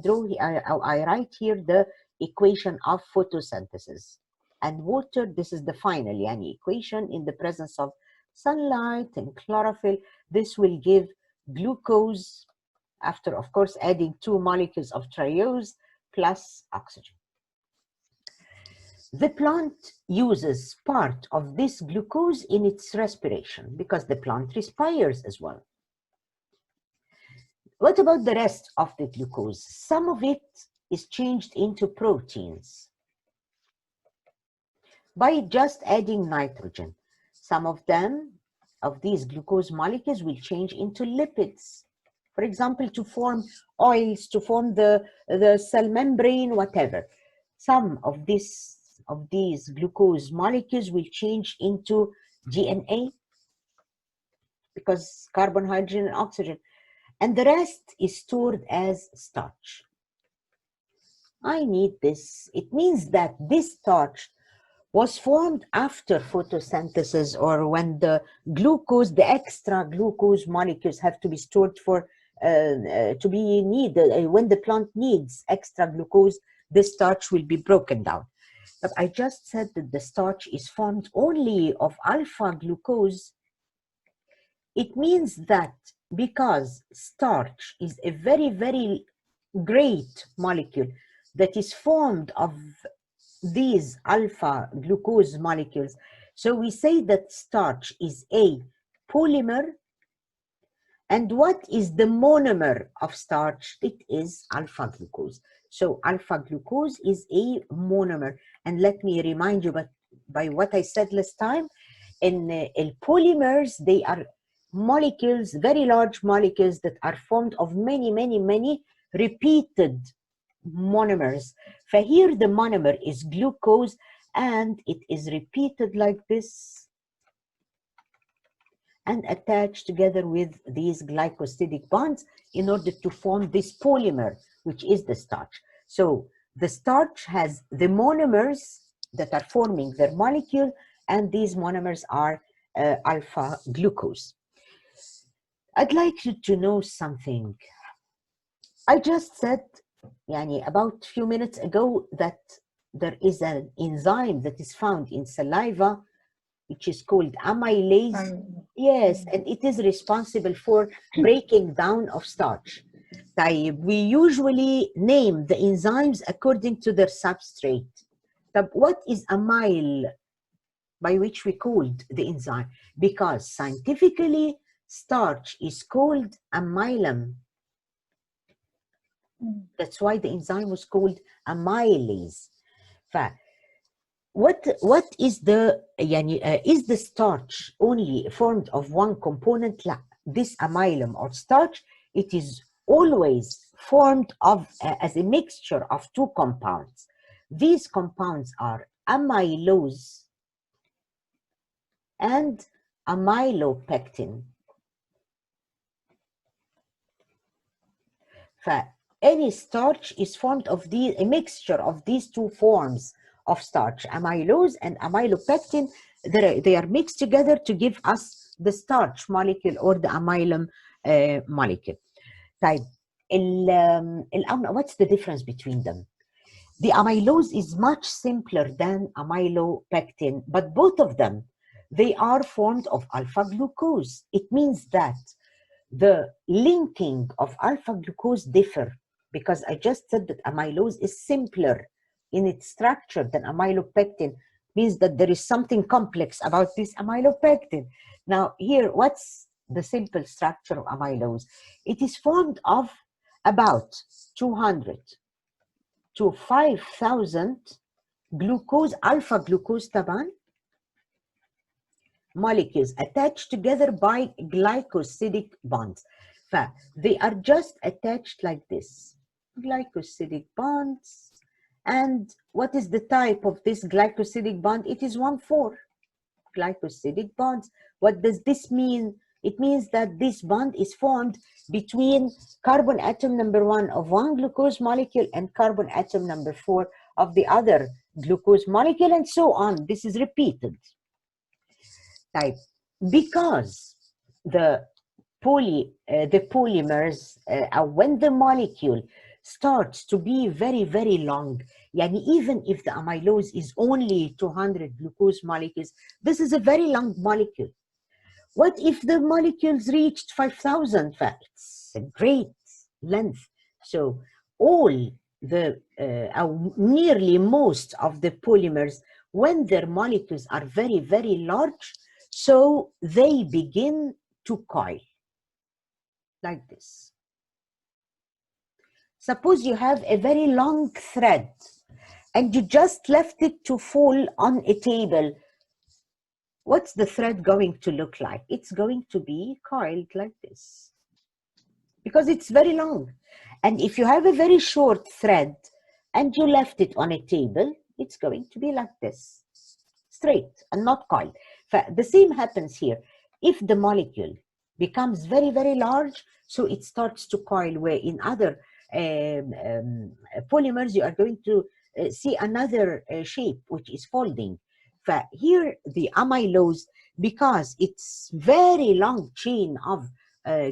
Speaker 1: write here the equation of photosynthesis. And water, this is the final equation in the presence of sunlight and chlorophyll. This will give glucose after, of course, adding 2 molecules of triose plus oxygen. The plant uses part of this glucose in its respiration because the plant respires as well. What about the rest of the glucose? Some of it is changed into proteins by just adding nitrogen. Some of these glucose molecules will change into lipids. For example, to form oils, to form the cell membrane, whatever. Some of these glucose molecules will change into DNA because carbon, hydrogen, and oxygen. And the rest is stored as starch. I need this. It means that this starch was formed after photosynthesis, or when the glucose, the extra glucose molecules have to be stored for to be needed. When the plant needs extra glucose, the starch will be broken down. But I just said that the starch is formed only of alpha glucose. It means that because starch is a very, very great molecule that is formed of these alpha glucose molecules, so we say that starch is a polymer. And what is the monomer of starch? It is alpha glucose. So alpha glucose is a monomer. And let me remind you, but by what I said last time, in polymers, they are molecules, very large molecules that are formed of many, many, many repeated monomers. For here, the monomer is glucose, and it is repeated like this and attached together with these glycosidic bonds in order to form this polymer, which is the starch. So the starch has the monomers that are forming their molecule, and these monomers are alpha glucose. I'd like you to know something. I just said, about a few minutes ago, that there is an enzyme that is found in saliva, which is called amylase. Yes, and it is responsible for breaking down of starch. We usually name the enzymes according to their substrate. What is amyl, by which we called the enzyme? Because scientifically, starch is called amylum. That's why the enzyme was called amylase. What is is the starch only formed of one component? This amylum or starch, it is always formed of as a mixture of two compounds. These compounds are amylose and amylopectin. Any starch is formed of a mixture of these two forms of starch, amylose and amylopectin. They are mixed together to give us the starch molecule or the amylum molecule. What's the difference between them? The amylose is much simpler than amylopectin, but both of them, they are formed of alpha glucose. It means that the linking of alpha glucose differ, because I just said that amylose is simpler in its structure than amylopectin, means that there is something complex about this amylopectin. Now here, what's the simple structure of amylose? It is formed of about 200 to 5,000 glucose, alpha glucose taban, molecules attached together by glycosidic bonds. They are just attached like this, glycosidic bonds. And what is the type of this glycosidic bond? It is 1,4. glycosidic bonds. What does this mean? It means that this bond is formed between carbon atom number 1 of one glucose molecule and carbon atom number 4 of the other glucose molecule, and so on. This is repeated. Type. Because the polymers, when the molecule starts to be very, very long, yani even if the amylose is only 200 glucose molecules, this is a very long molecule. What if the molecules reached 5,000 fats? A great length. So all the, nearly most of the polymers, when their molecules are very, very large, so they begin to coil like this. Suppose you have a very long thread and you just left it to fall on a table. What's the thread going to look like? It's going to be coiled like this because it's very long. And if you have a very short thread and you left it on a table, it's going to be like this, straight and not coiled. The same happens here. If the molecule becomes very, very large, so it starts to coil, where in other polymers you are going to see another shape, which is folding. Here the amylose, because it's very long chain of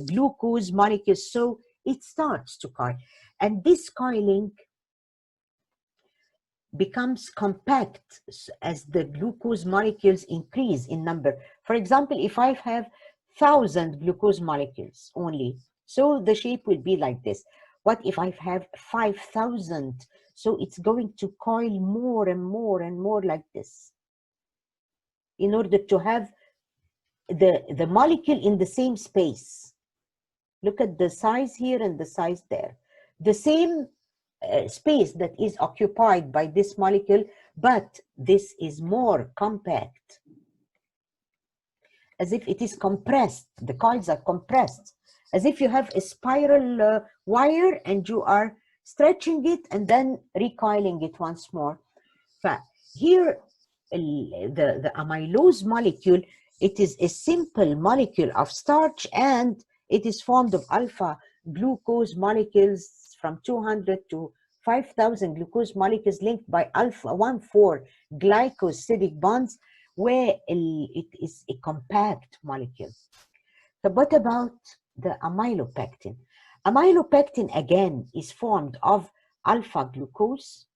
Speaker 1: glucose molecules, so it starts to coil, and this coiling becomes compact as the glucose molecules increase in number. For example, if I have 1,000 glucose molecules only, so the shape will be like this. What if I have 5,000? So it's going to coil more and more and more like this, in order to have the molecule in the same space. Look at the size here and the size there. The same space that is occupied by this molecule, but this is more compact, as if it is compressed. The coils are compressed, as if you have a spiral wire and you are stretching it and then recoiling it once more. Here, the amylose molecule, it is a simple molecule of starch, and it is formed of alpha glucose molecules from 200 to 5,000 glucose molecules linked by alpha 1,4 glycosidic bonds, where it is a compact molecule. So what about the amylopectin? Amylopectin again is formed of alpha glucose,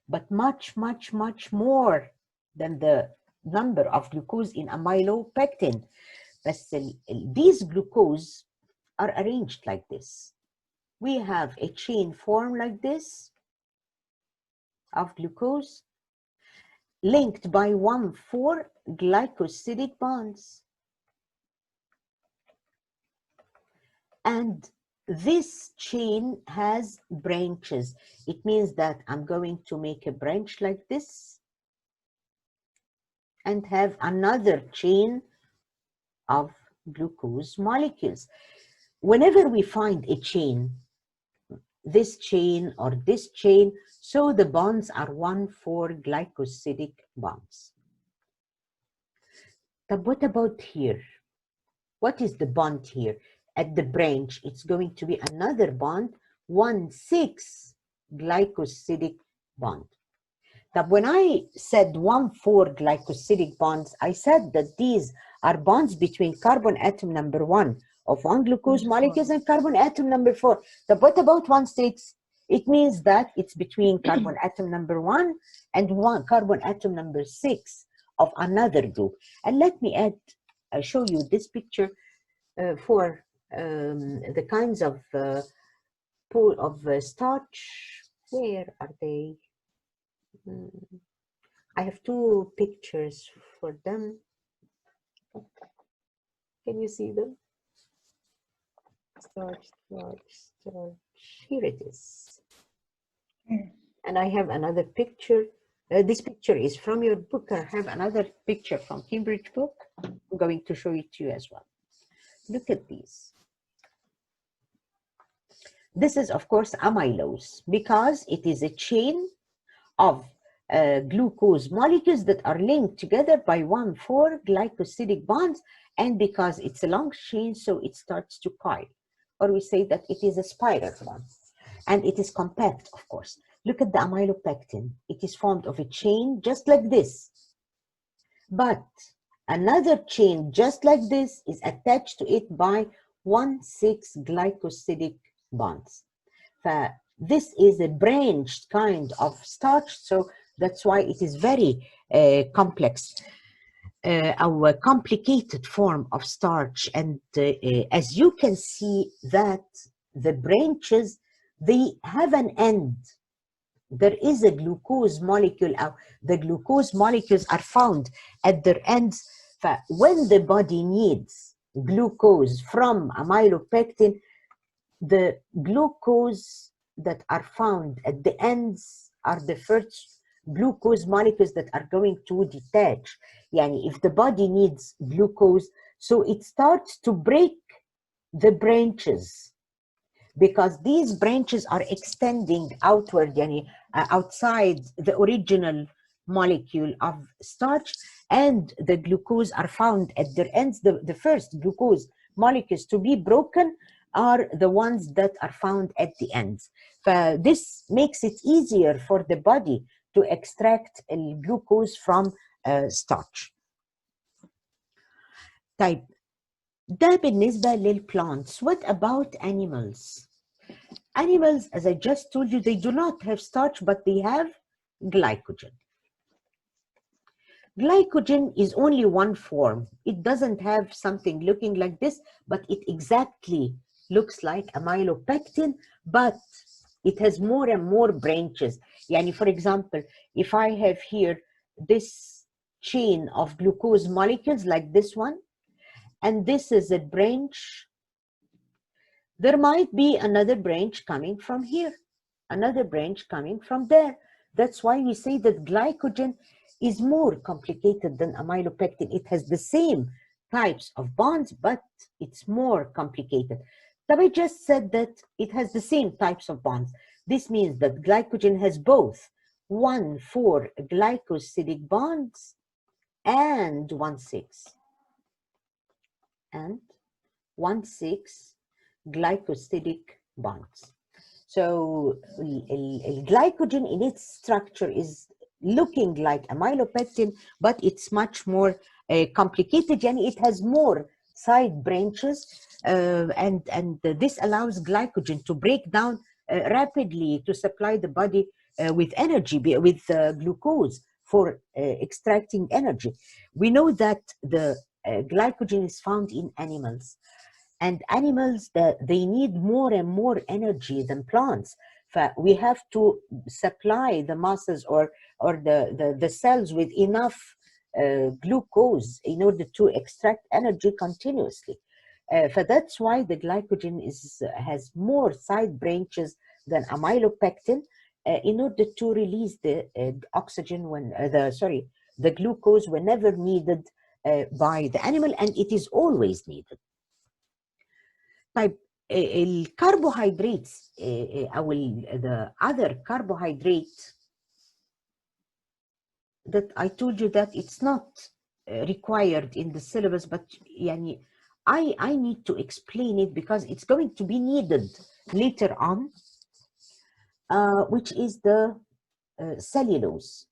Speaker 1: but much, much, much more than the number of glucose in amylopectin. But these glucose are arranged like this. We have a chain form like this of glucose linked by 1,4 glycosidic bonds. And this chain has branches. It means that I'm going to make a branch like this and have another chain of glucose molecules. Whenever we find a chain, this chain or this chain, so the bonds are 1,4 glycosidic bonds. But what about here? What is the bond here? At the branch, it's going to be another bond, 1,6 glycosidic bond. Now, when I said 1,4 glycosidic bonds, I said that these are bonds between carbon atom number 1 of one glucose molecules and carbon atom number 4. But what about 1,6? It means that it's between carbon atom number 1 and carbon atom number 6 of another group. And let me show you this picture for the kinds of starch. Where are they? I have two pictures for them. Can you see them? Starch, starch, starch. Here it is. And I have another picture. This picture is from your book. I have another picture from Cambridge book. I'm going to show it to you as well. Look at these. This is, of course, amylose, because it is a chain of glucose molecules that are linked together by 1,4 glycosidic bonds, and because it's a long chain, so it starts to coil, or we say that it is a spiral bond, and it is compact, of course. Look at the amylopectin. It is formed of a chain just like this, but another chain just like this is attached to it by 1,6 glycosidic bonds. This is a branched kind of starch, so that's why it is very complex, a complicated form of starch. And as you can see that the branches, they have an end. There is a glucose molecule. The glucose molecules are found at their ends. When the body needs glucose from amylopectin, the glucose that are found at the ends are the first glucose molecules that are going to detach. Yani if the body needs glucose, so it starts to break the branches, because these branches are extending outward, yani, outside the original molecule of starch, and the glucose are found at their ends. The first glucose molecules to be broken are the ones that are found at the ends. This makes it easier for the body to extract glucose from starch. طيب ده بالنسبة للplants. What about animals? Animals, as I just told you, they do not have starch, but they have glycogen. Glycogen is only one form. It doesn't have something looking like this, but it exactly looks like amylopectin, but it has more and more branches. Yani, for example, if I have here this chain of glucose molecules like this one, and this is a branch, there might be another branch coming from here, another branch coming from there. That's why we say that glycogen is more complicated than amylopectin. It has the same types of bonds, but it's more complicated. But I just said that it has the same types of bonds. This means that glycogen has both 1,4 glycosidic bonds and 1,6 and 1,6 glycosidic bonds. So glycogen in its structure is looking like amylopectin, but it's much more complicated, and it has more side branches, and this allows glycogen to break down rapidly to supply the body with energy, with glucose for extracting energy. We know that the glycogen is found in animals, and animals, they need more and more energy than plants. We have to supply the masses or the cells with enough glucose in order to extract energy continuously. That's why the glycogen has more side branches than amylopectin, in order to release the oxygen when the glucose whenever needed by the animal, and it is always needed. طيب الكربوهيدراتس او the other carbohydrate that I told you that it's not required in the syllabus, but يعني I need to explain it because it's going to be needed later on, which is the cellulose.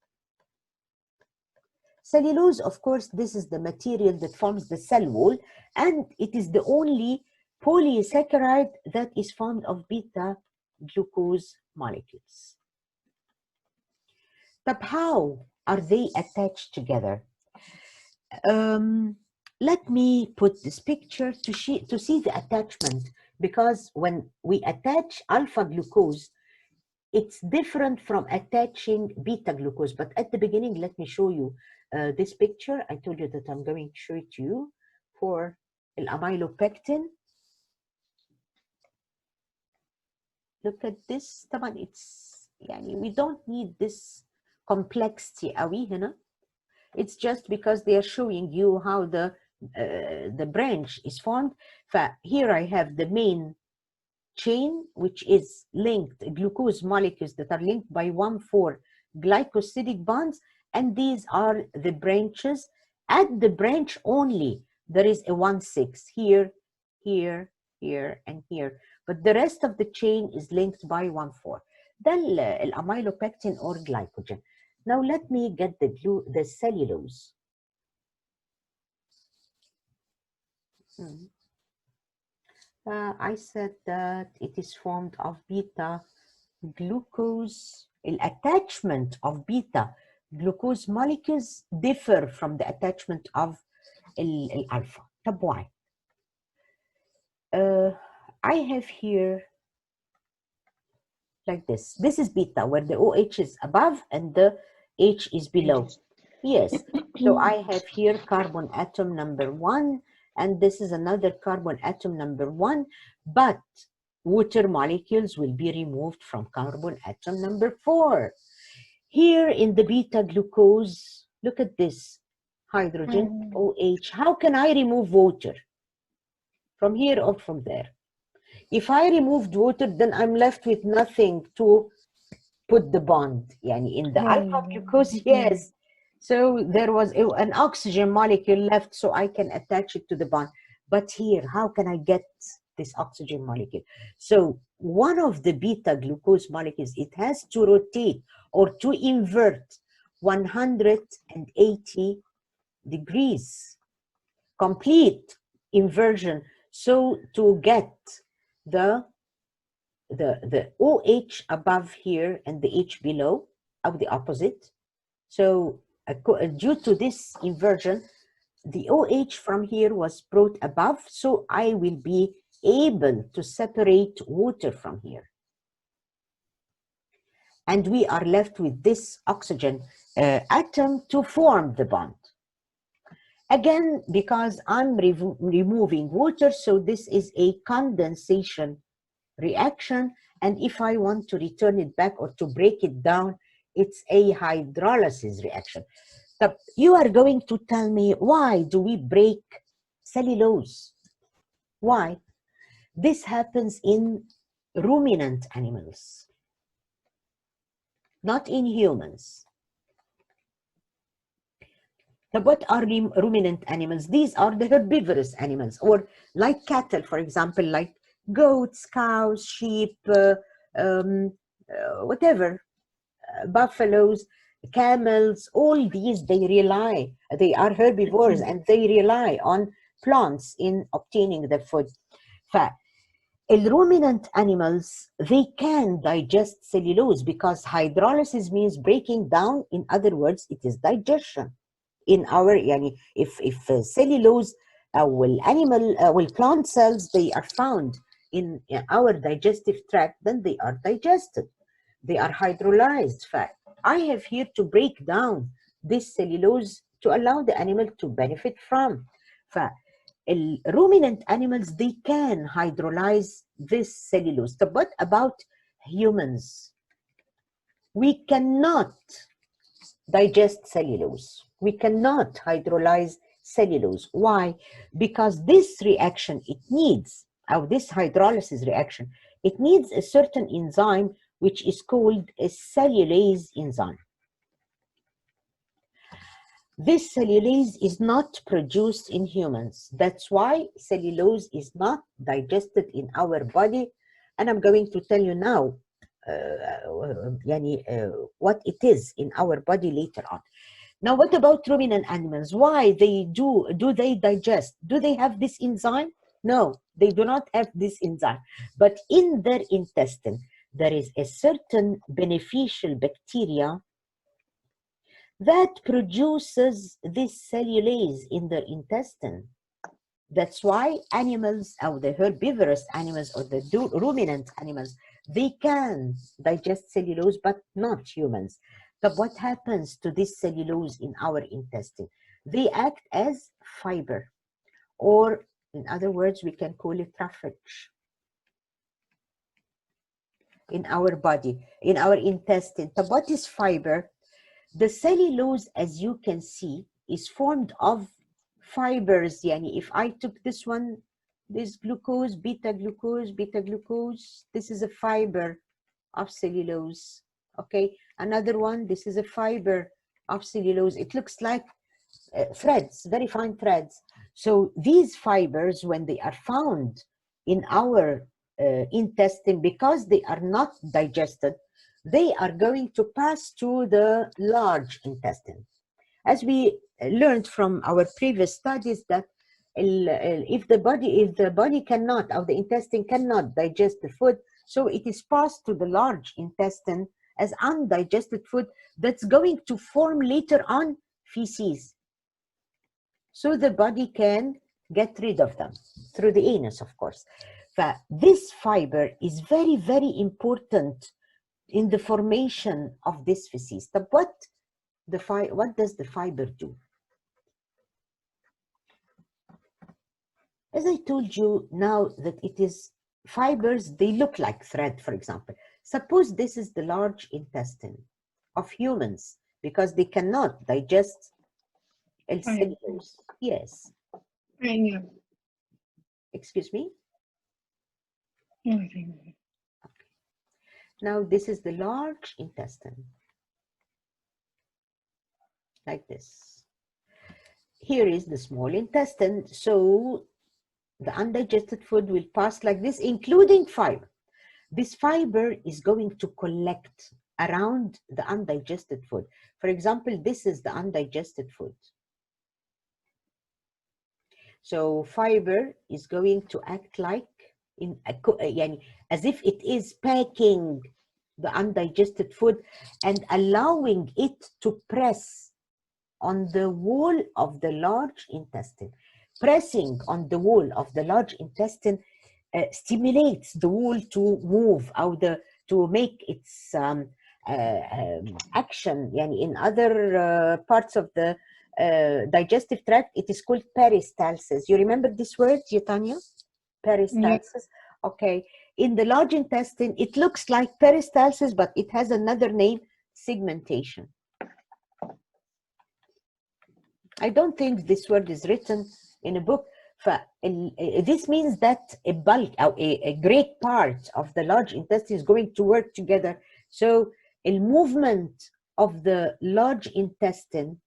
Speaker 1: Cellulose, of course, this is the material that forms the cell wall, and it is the only polysaccharide that is formed of beta glucose molecules. But how are they attached together? Let me put this picture to see the attachment, because when we attach alpha glucose, it's different from attaching beta glucose. But at the beginning, let me show you this picture. I told you that I'm going to show it to you for amylopectin. Look at this. طبعا it's يعني we don't need this complexity قوي هنا. It's just because they are showing you how the branch is formed. Here I have the main chain, which is linked, glucose molecules that are linked by 1,4 glycosidic bonds, and these are the branches. At the branch only, there is a 1,6 here, here, here, and here. But the rest of the chain is linked by 1,4. ده الاميلوبectin or glycogen. Now let me get the cellulose. I said that it is formed of beta glucose. The attachment of beta glucose molecules differ from the attachment of alpha. طب why? I have here like this. This is beta, where the OH is above and the H is below. Yes. So I have here carbon atom number 1, and this is another carbon atom number 1, but water molecules will be removed from carbon atom number 4. Here in the beta glucose, look at this hydrogen, OH. How can I remove water? From here or from there? If I removed water, then I'm left with nothing to put the bond. Yani in the alpha glucose, yes. So there was an oxygen molecule left, so I can attach it to the bond. But here, how can I get this oxygen molecule? So one of the beta glucose molecules, it has to rotate or to invert 180 degrees, complete inversion. So to get the OH above here and the H below, of the opposite. So due to this inversion, the OH from here was brought above, so I will be able to separate water from here. And we are left with this oxygen atom to form the bond. Again, because I'm removing water, so this is a condensation reaction, and if I want to return it back or to break it down, it's a hydrolysis reaction. So you are going to tell me, why do we break cellulose? Why? This happens in ruminant animals, not in humans. Now, what are ruminant animals? These are the herbivorous animals, or like cattle, for example, like goats, cows, sheep, whatever, buffaloes, camels, all these, they are herbivores and they rely on plants in obtaining the food. Ruminant animals, they can digest cellulose because hydrolysis means breaking down. In other words, it is digestion. In our, if cellulose plant cells, they are found in our digestive tract, then they are digested. They are hydrolyzed fat. I have here to break down this cellulose to allow the animal to benefit from. Ruminant animals, they can hydrolyze this cellulose. But what about humans? We cannot digest cellulose. We cannot hydrolyze cellulose. Why? Because this reaction, it needs, or this hydrolysis reaction, it needs a certain enzyme which is called a cellulase enzyme. This cellulase is not produced in humans. That's why cellulose is not digested in our body. And I'm going to tell you now what it is in our body later on. Now, what about ruminant animals? Why do they digest? Do they have this enzyme? No, they do not have this enzyme. But in their intestine, there is a certain beneficial bacteria that produces this cellulase in the intestine. That's why animals, or the herbivorous animals or the ruminant animals, they can digest cellulose, but not humans. But what happens to this cellulose in our intestine? They act as fiber, or in other words, we can call it roughage in our body, in our intestine. So what is fiber? The cellulose, as you can see, is formed of fibers. Yani if I took this one, this glucose, beta glucose, this is a fiber of cellulose. Okay, another one, this is a fiber of cellulose. It looks like threads, very fine threads. So these fibers, when they are found in our intestine, because they are not digested, they are going to pass to the large intestine. As we learned from our previous studies that if the body cannot, or the intestine cannot digest the food, so it is passed to the large intestine as undigested food that's going to form later on feces. So the body can get rid of them through the anus, of course. But this fiber is very, very important in the formation of this feces. But what does the fiber do? As I told you now that it is fibers, they look like thread, for example. Suppose this is the large intestine of humans because they cannot digest cellulose. Yes.
Speaker 2: Yeah.
Speaker 1: Excuse me?
Speaker 2: Nothing.
Speaker 1: Now this is the large intestine. Like this. Here is the small intestine. So the undigested food will pass like this, including fiber. This fiber is going to collect around the undigested food. For example, this is the undigested food. So fiber is going to act like as if it is packing the undigested food and allowing it to press on the wall of the large intestine. Pressing on the wall of the large intestine stimulates the wall to move, or to make its action. In other parts of the digestive tract, it is called peristalsis. You remember this word, Tanya? Peristalsis. Okay. In the large intestine, it looks like peristalsis, but it has another name, segmentation. I don't think this word is written in a book. This means that a bulk, or a great part of the large intestine is going to work together. So a movement of the large intestine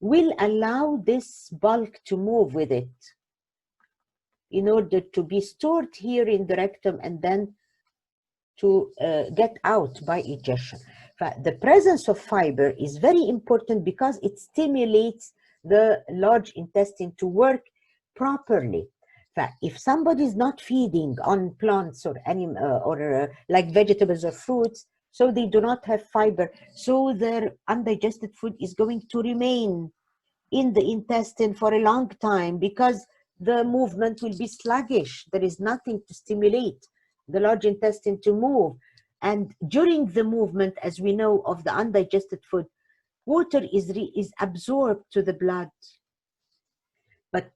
Speaker 1: will allow this bulk to move with it in order to be stored here in the rectum and then to get out by egestion. The presence of fiber is very important because it stimulates the large intestine to work properly. If somebody is not feeding on plants or like vegetables or fruits, so they do not have fiber, so their undigested food is going to remain in the intestine for a long time because the movement will be sluggish. There is nothing to stimulate the large intestine to move. And during the movement, as we know, of the undigested food, water is absorbed to the blood. But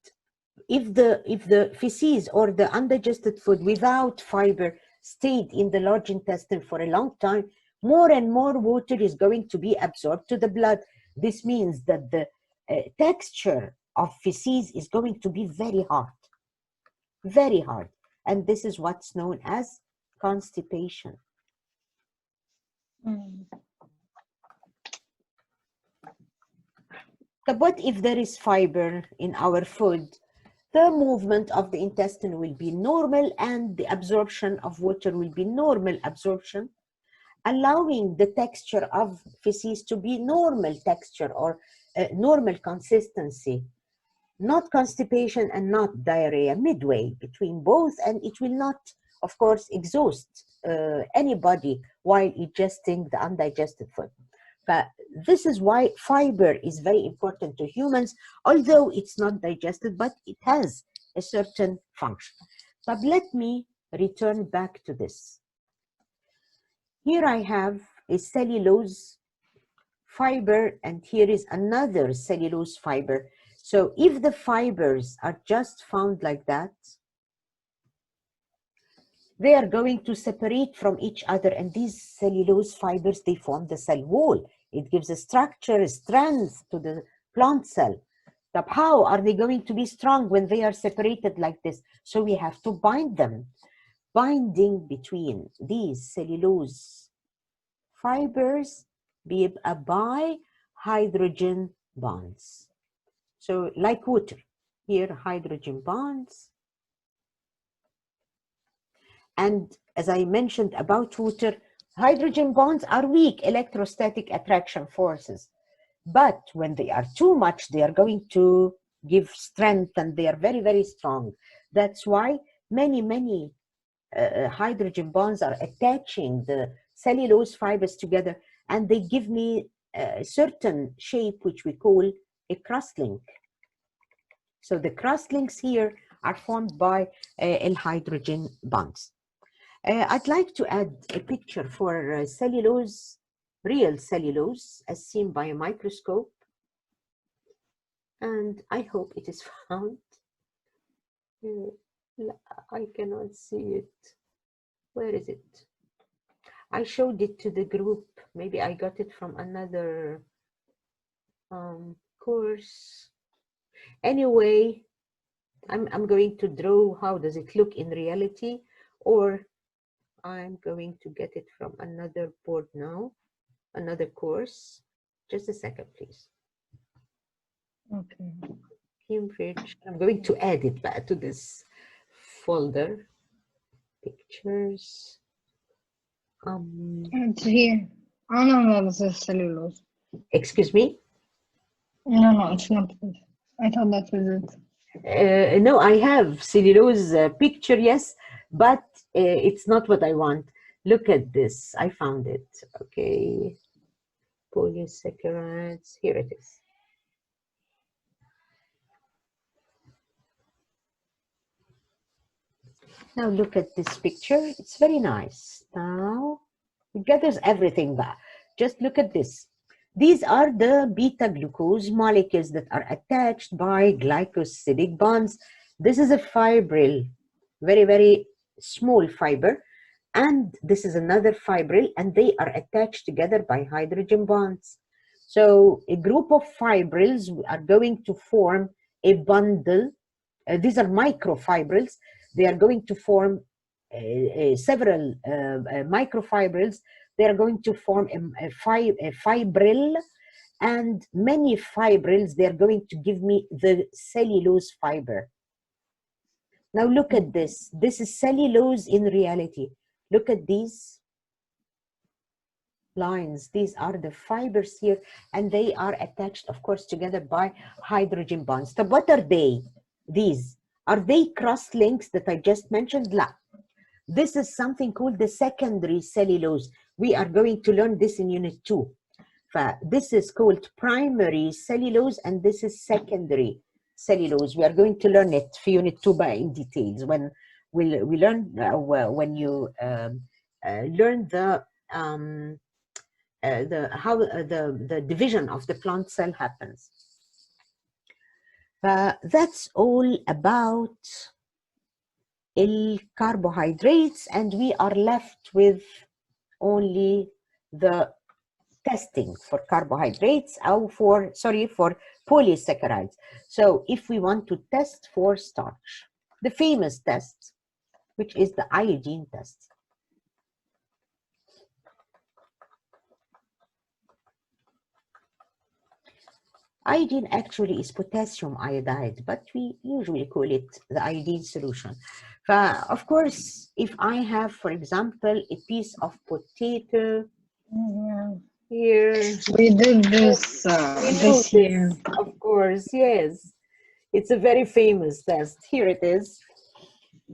Speaker 1: if the feces or the undigested food without fiber stayed in the large intestine for a long time, more and more water is going to be absorbed to the blood. This means that the texture of feces is going to be very hard, very hard. And this is what's known as constipation. But what if there is fiber in our food? The movement of the intestine will be normal and the absorption of water will be normal absorption, allowing the texture of feces to be normal texture or normal consistency, not constipation and not diarrhea, midway between both, and it will not, of course, exhaust anybody while ingesting the undigested food. But this is why fiber is very important to humans, although it's not digested, but it has a certain function. But let me return back to this. Here I have a cellulose fiber, and here is another cellulose fiber. So if the fibers are just found like that, they are going to separate from each other, and these cellulose fibers, they form the cell wall. It gives a structure, a strength to the plant cell. But how are they going to be strong when they are separated like this? So we have to bind them. Binding between these cellulose fibers by hydrogen bonds. So like water, here hydrogen bonds. And as I mentioned about water, hydrogen bonds are weak electrostatic attraction forces. But when they are too much, they are going to give strength, and they are very, very strong. That's why many hydrogen bonds are attaching the cellulose fibers together, and they give me a certain shape which we call a cross link. So the cross links here are formed by hydrogen bonds. I'd like to add a picture for cellulose, real cellulose, as seen by a microscope. And I hope it is found. I cannot see it. Where is it? I showed it to the group. Maybe I got it from another course. Anyway, I'm going to draw how does it look in reality, or I'm going to get it from another board now, another course. Just a second, please.
Speaker 2: Okay.
Speaker 1: Cambridge. I'm going to add it back to this folder. Pictures.
Speaker 2: It's here. Oh, no, this is cellulose.
Speaker 1: Excuse me?
Speaker 2: No, it's not this. I thought that was it.
Speaker 1: No, I have cellulose picture, yes, but it's not what I want. Look at this. I found it. Okay. Polysaccharides. Here it is. Now look at this picture. It's very nice. Now it gathers everything back. Just look at this. These are the beta glucose molecules that are attached by glycosidic bonds. This is a fibril, very, very small fiber. And this is another fibril, and they are attached together by hydrogen bonds. So a group of fibrils are going to form a bundle. These are microfibrils. They are going to form several microfibrils. They are going to form a fibril, and many fibrils. They are going to give me the cellulose fiber. Now look at this. This is cellulose in reality. Look at these lines. These are the fibers here, and they are attached, of course, together by hydrogen bonds. So what are they? These. Are they cross links that I just mentioned? La. This is something called the secondary cellulose. We are going to learn this in Unit 2. This is called primary cellulose, and this is secondary cellulose. We are going to learn it for Unit 2 in details when we learn when you learn the division of the plant cell happens. That's all about carbohydrates, and we are left with only the testing for carbohydrates, or for polysaccharides. So if we want to test for starch, the famous test, which is the iodine test. Iodine actually is potassium iodide, but we usually call it the iodine solution. Of course, if I have, for example, a piece of potato, here.
Speaker 2: We did this this year.
Speaker 1: Of course, yes. It's a very famous test. Here it is.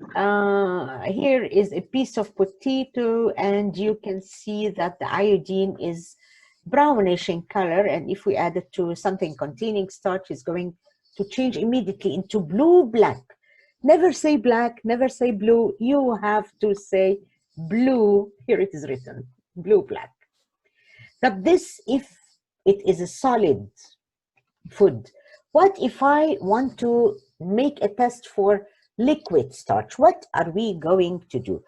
Speaker 1: Here is a piece of potato, and you can see that the iodine is brownish in color, and if we add it to something containing starch, it's going to change immediately into blue-black. Never say black, never say blue. You have to say blue. Here it is written, blue-black. But this, if it is a solid food. What if I want to make a test for liquid starch? What are we going to do?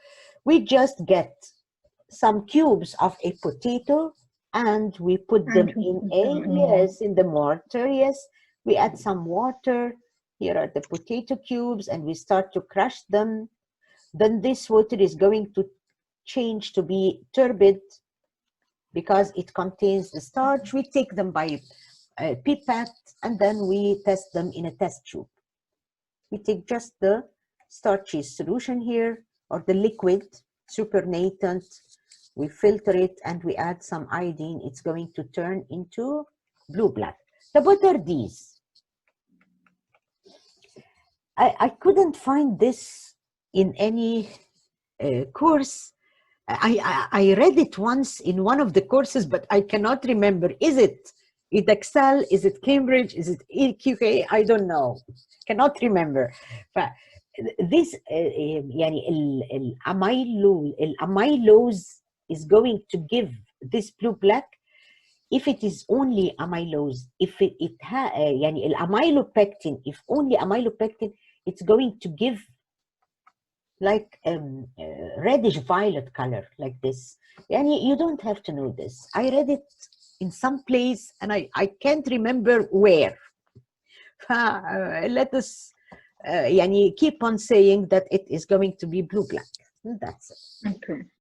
Speaker 1: We just get some cubes of a potato, and we put them in in the mortar. Yes, we add some water. Here are the potato cubes, and we start to crush them. Then this water is going to change to be turbid. because it contains the starch. We take them by pipette, and then we test them in a test tube. We take just the starchy solution here, or the liquid supernatant. We filter it and we add some iodine. It's going to turn into blue-black. So what are these? I couldn't find this in any course. I read it once in one of the courses, but I cannot remember. Is it Edexcel? Is it Cambridge? Is it EQK? I don't know. Cannot remember. But this يعني الامylose is going to give this blue black if it is only amylose. If يعني الامylopectin, if only amylopectin, it's going to give like reddish violet color like this. Yani you don't have to know this. I read it in some place and I can't remember where. Let us يعني keep on saying that it is going to be blue black. That's it.
Speaker 2: Okay.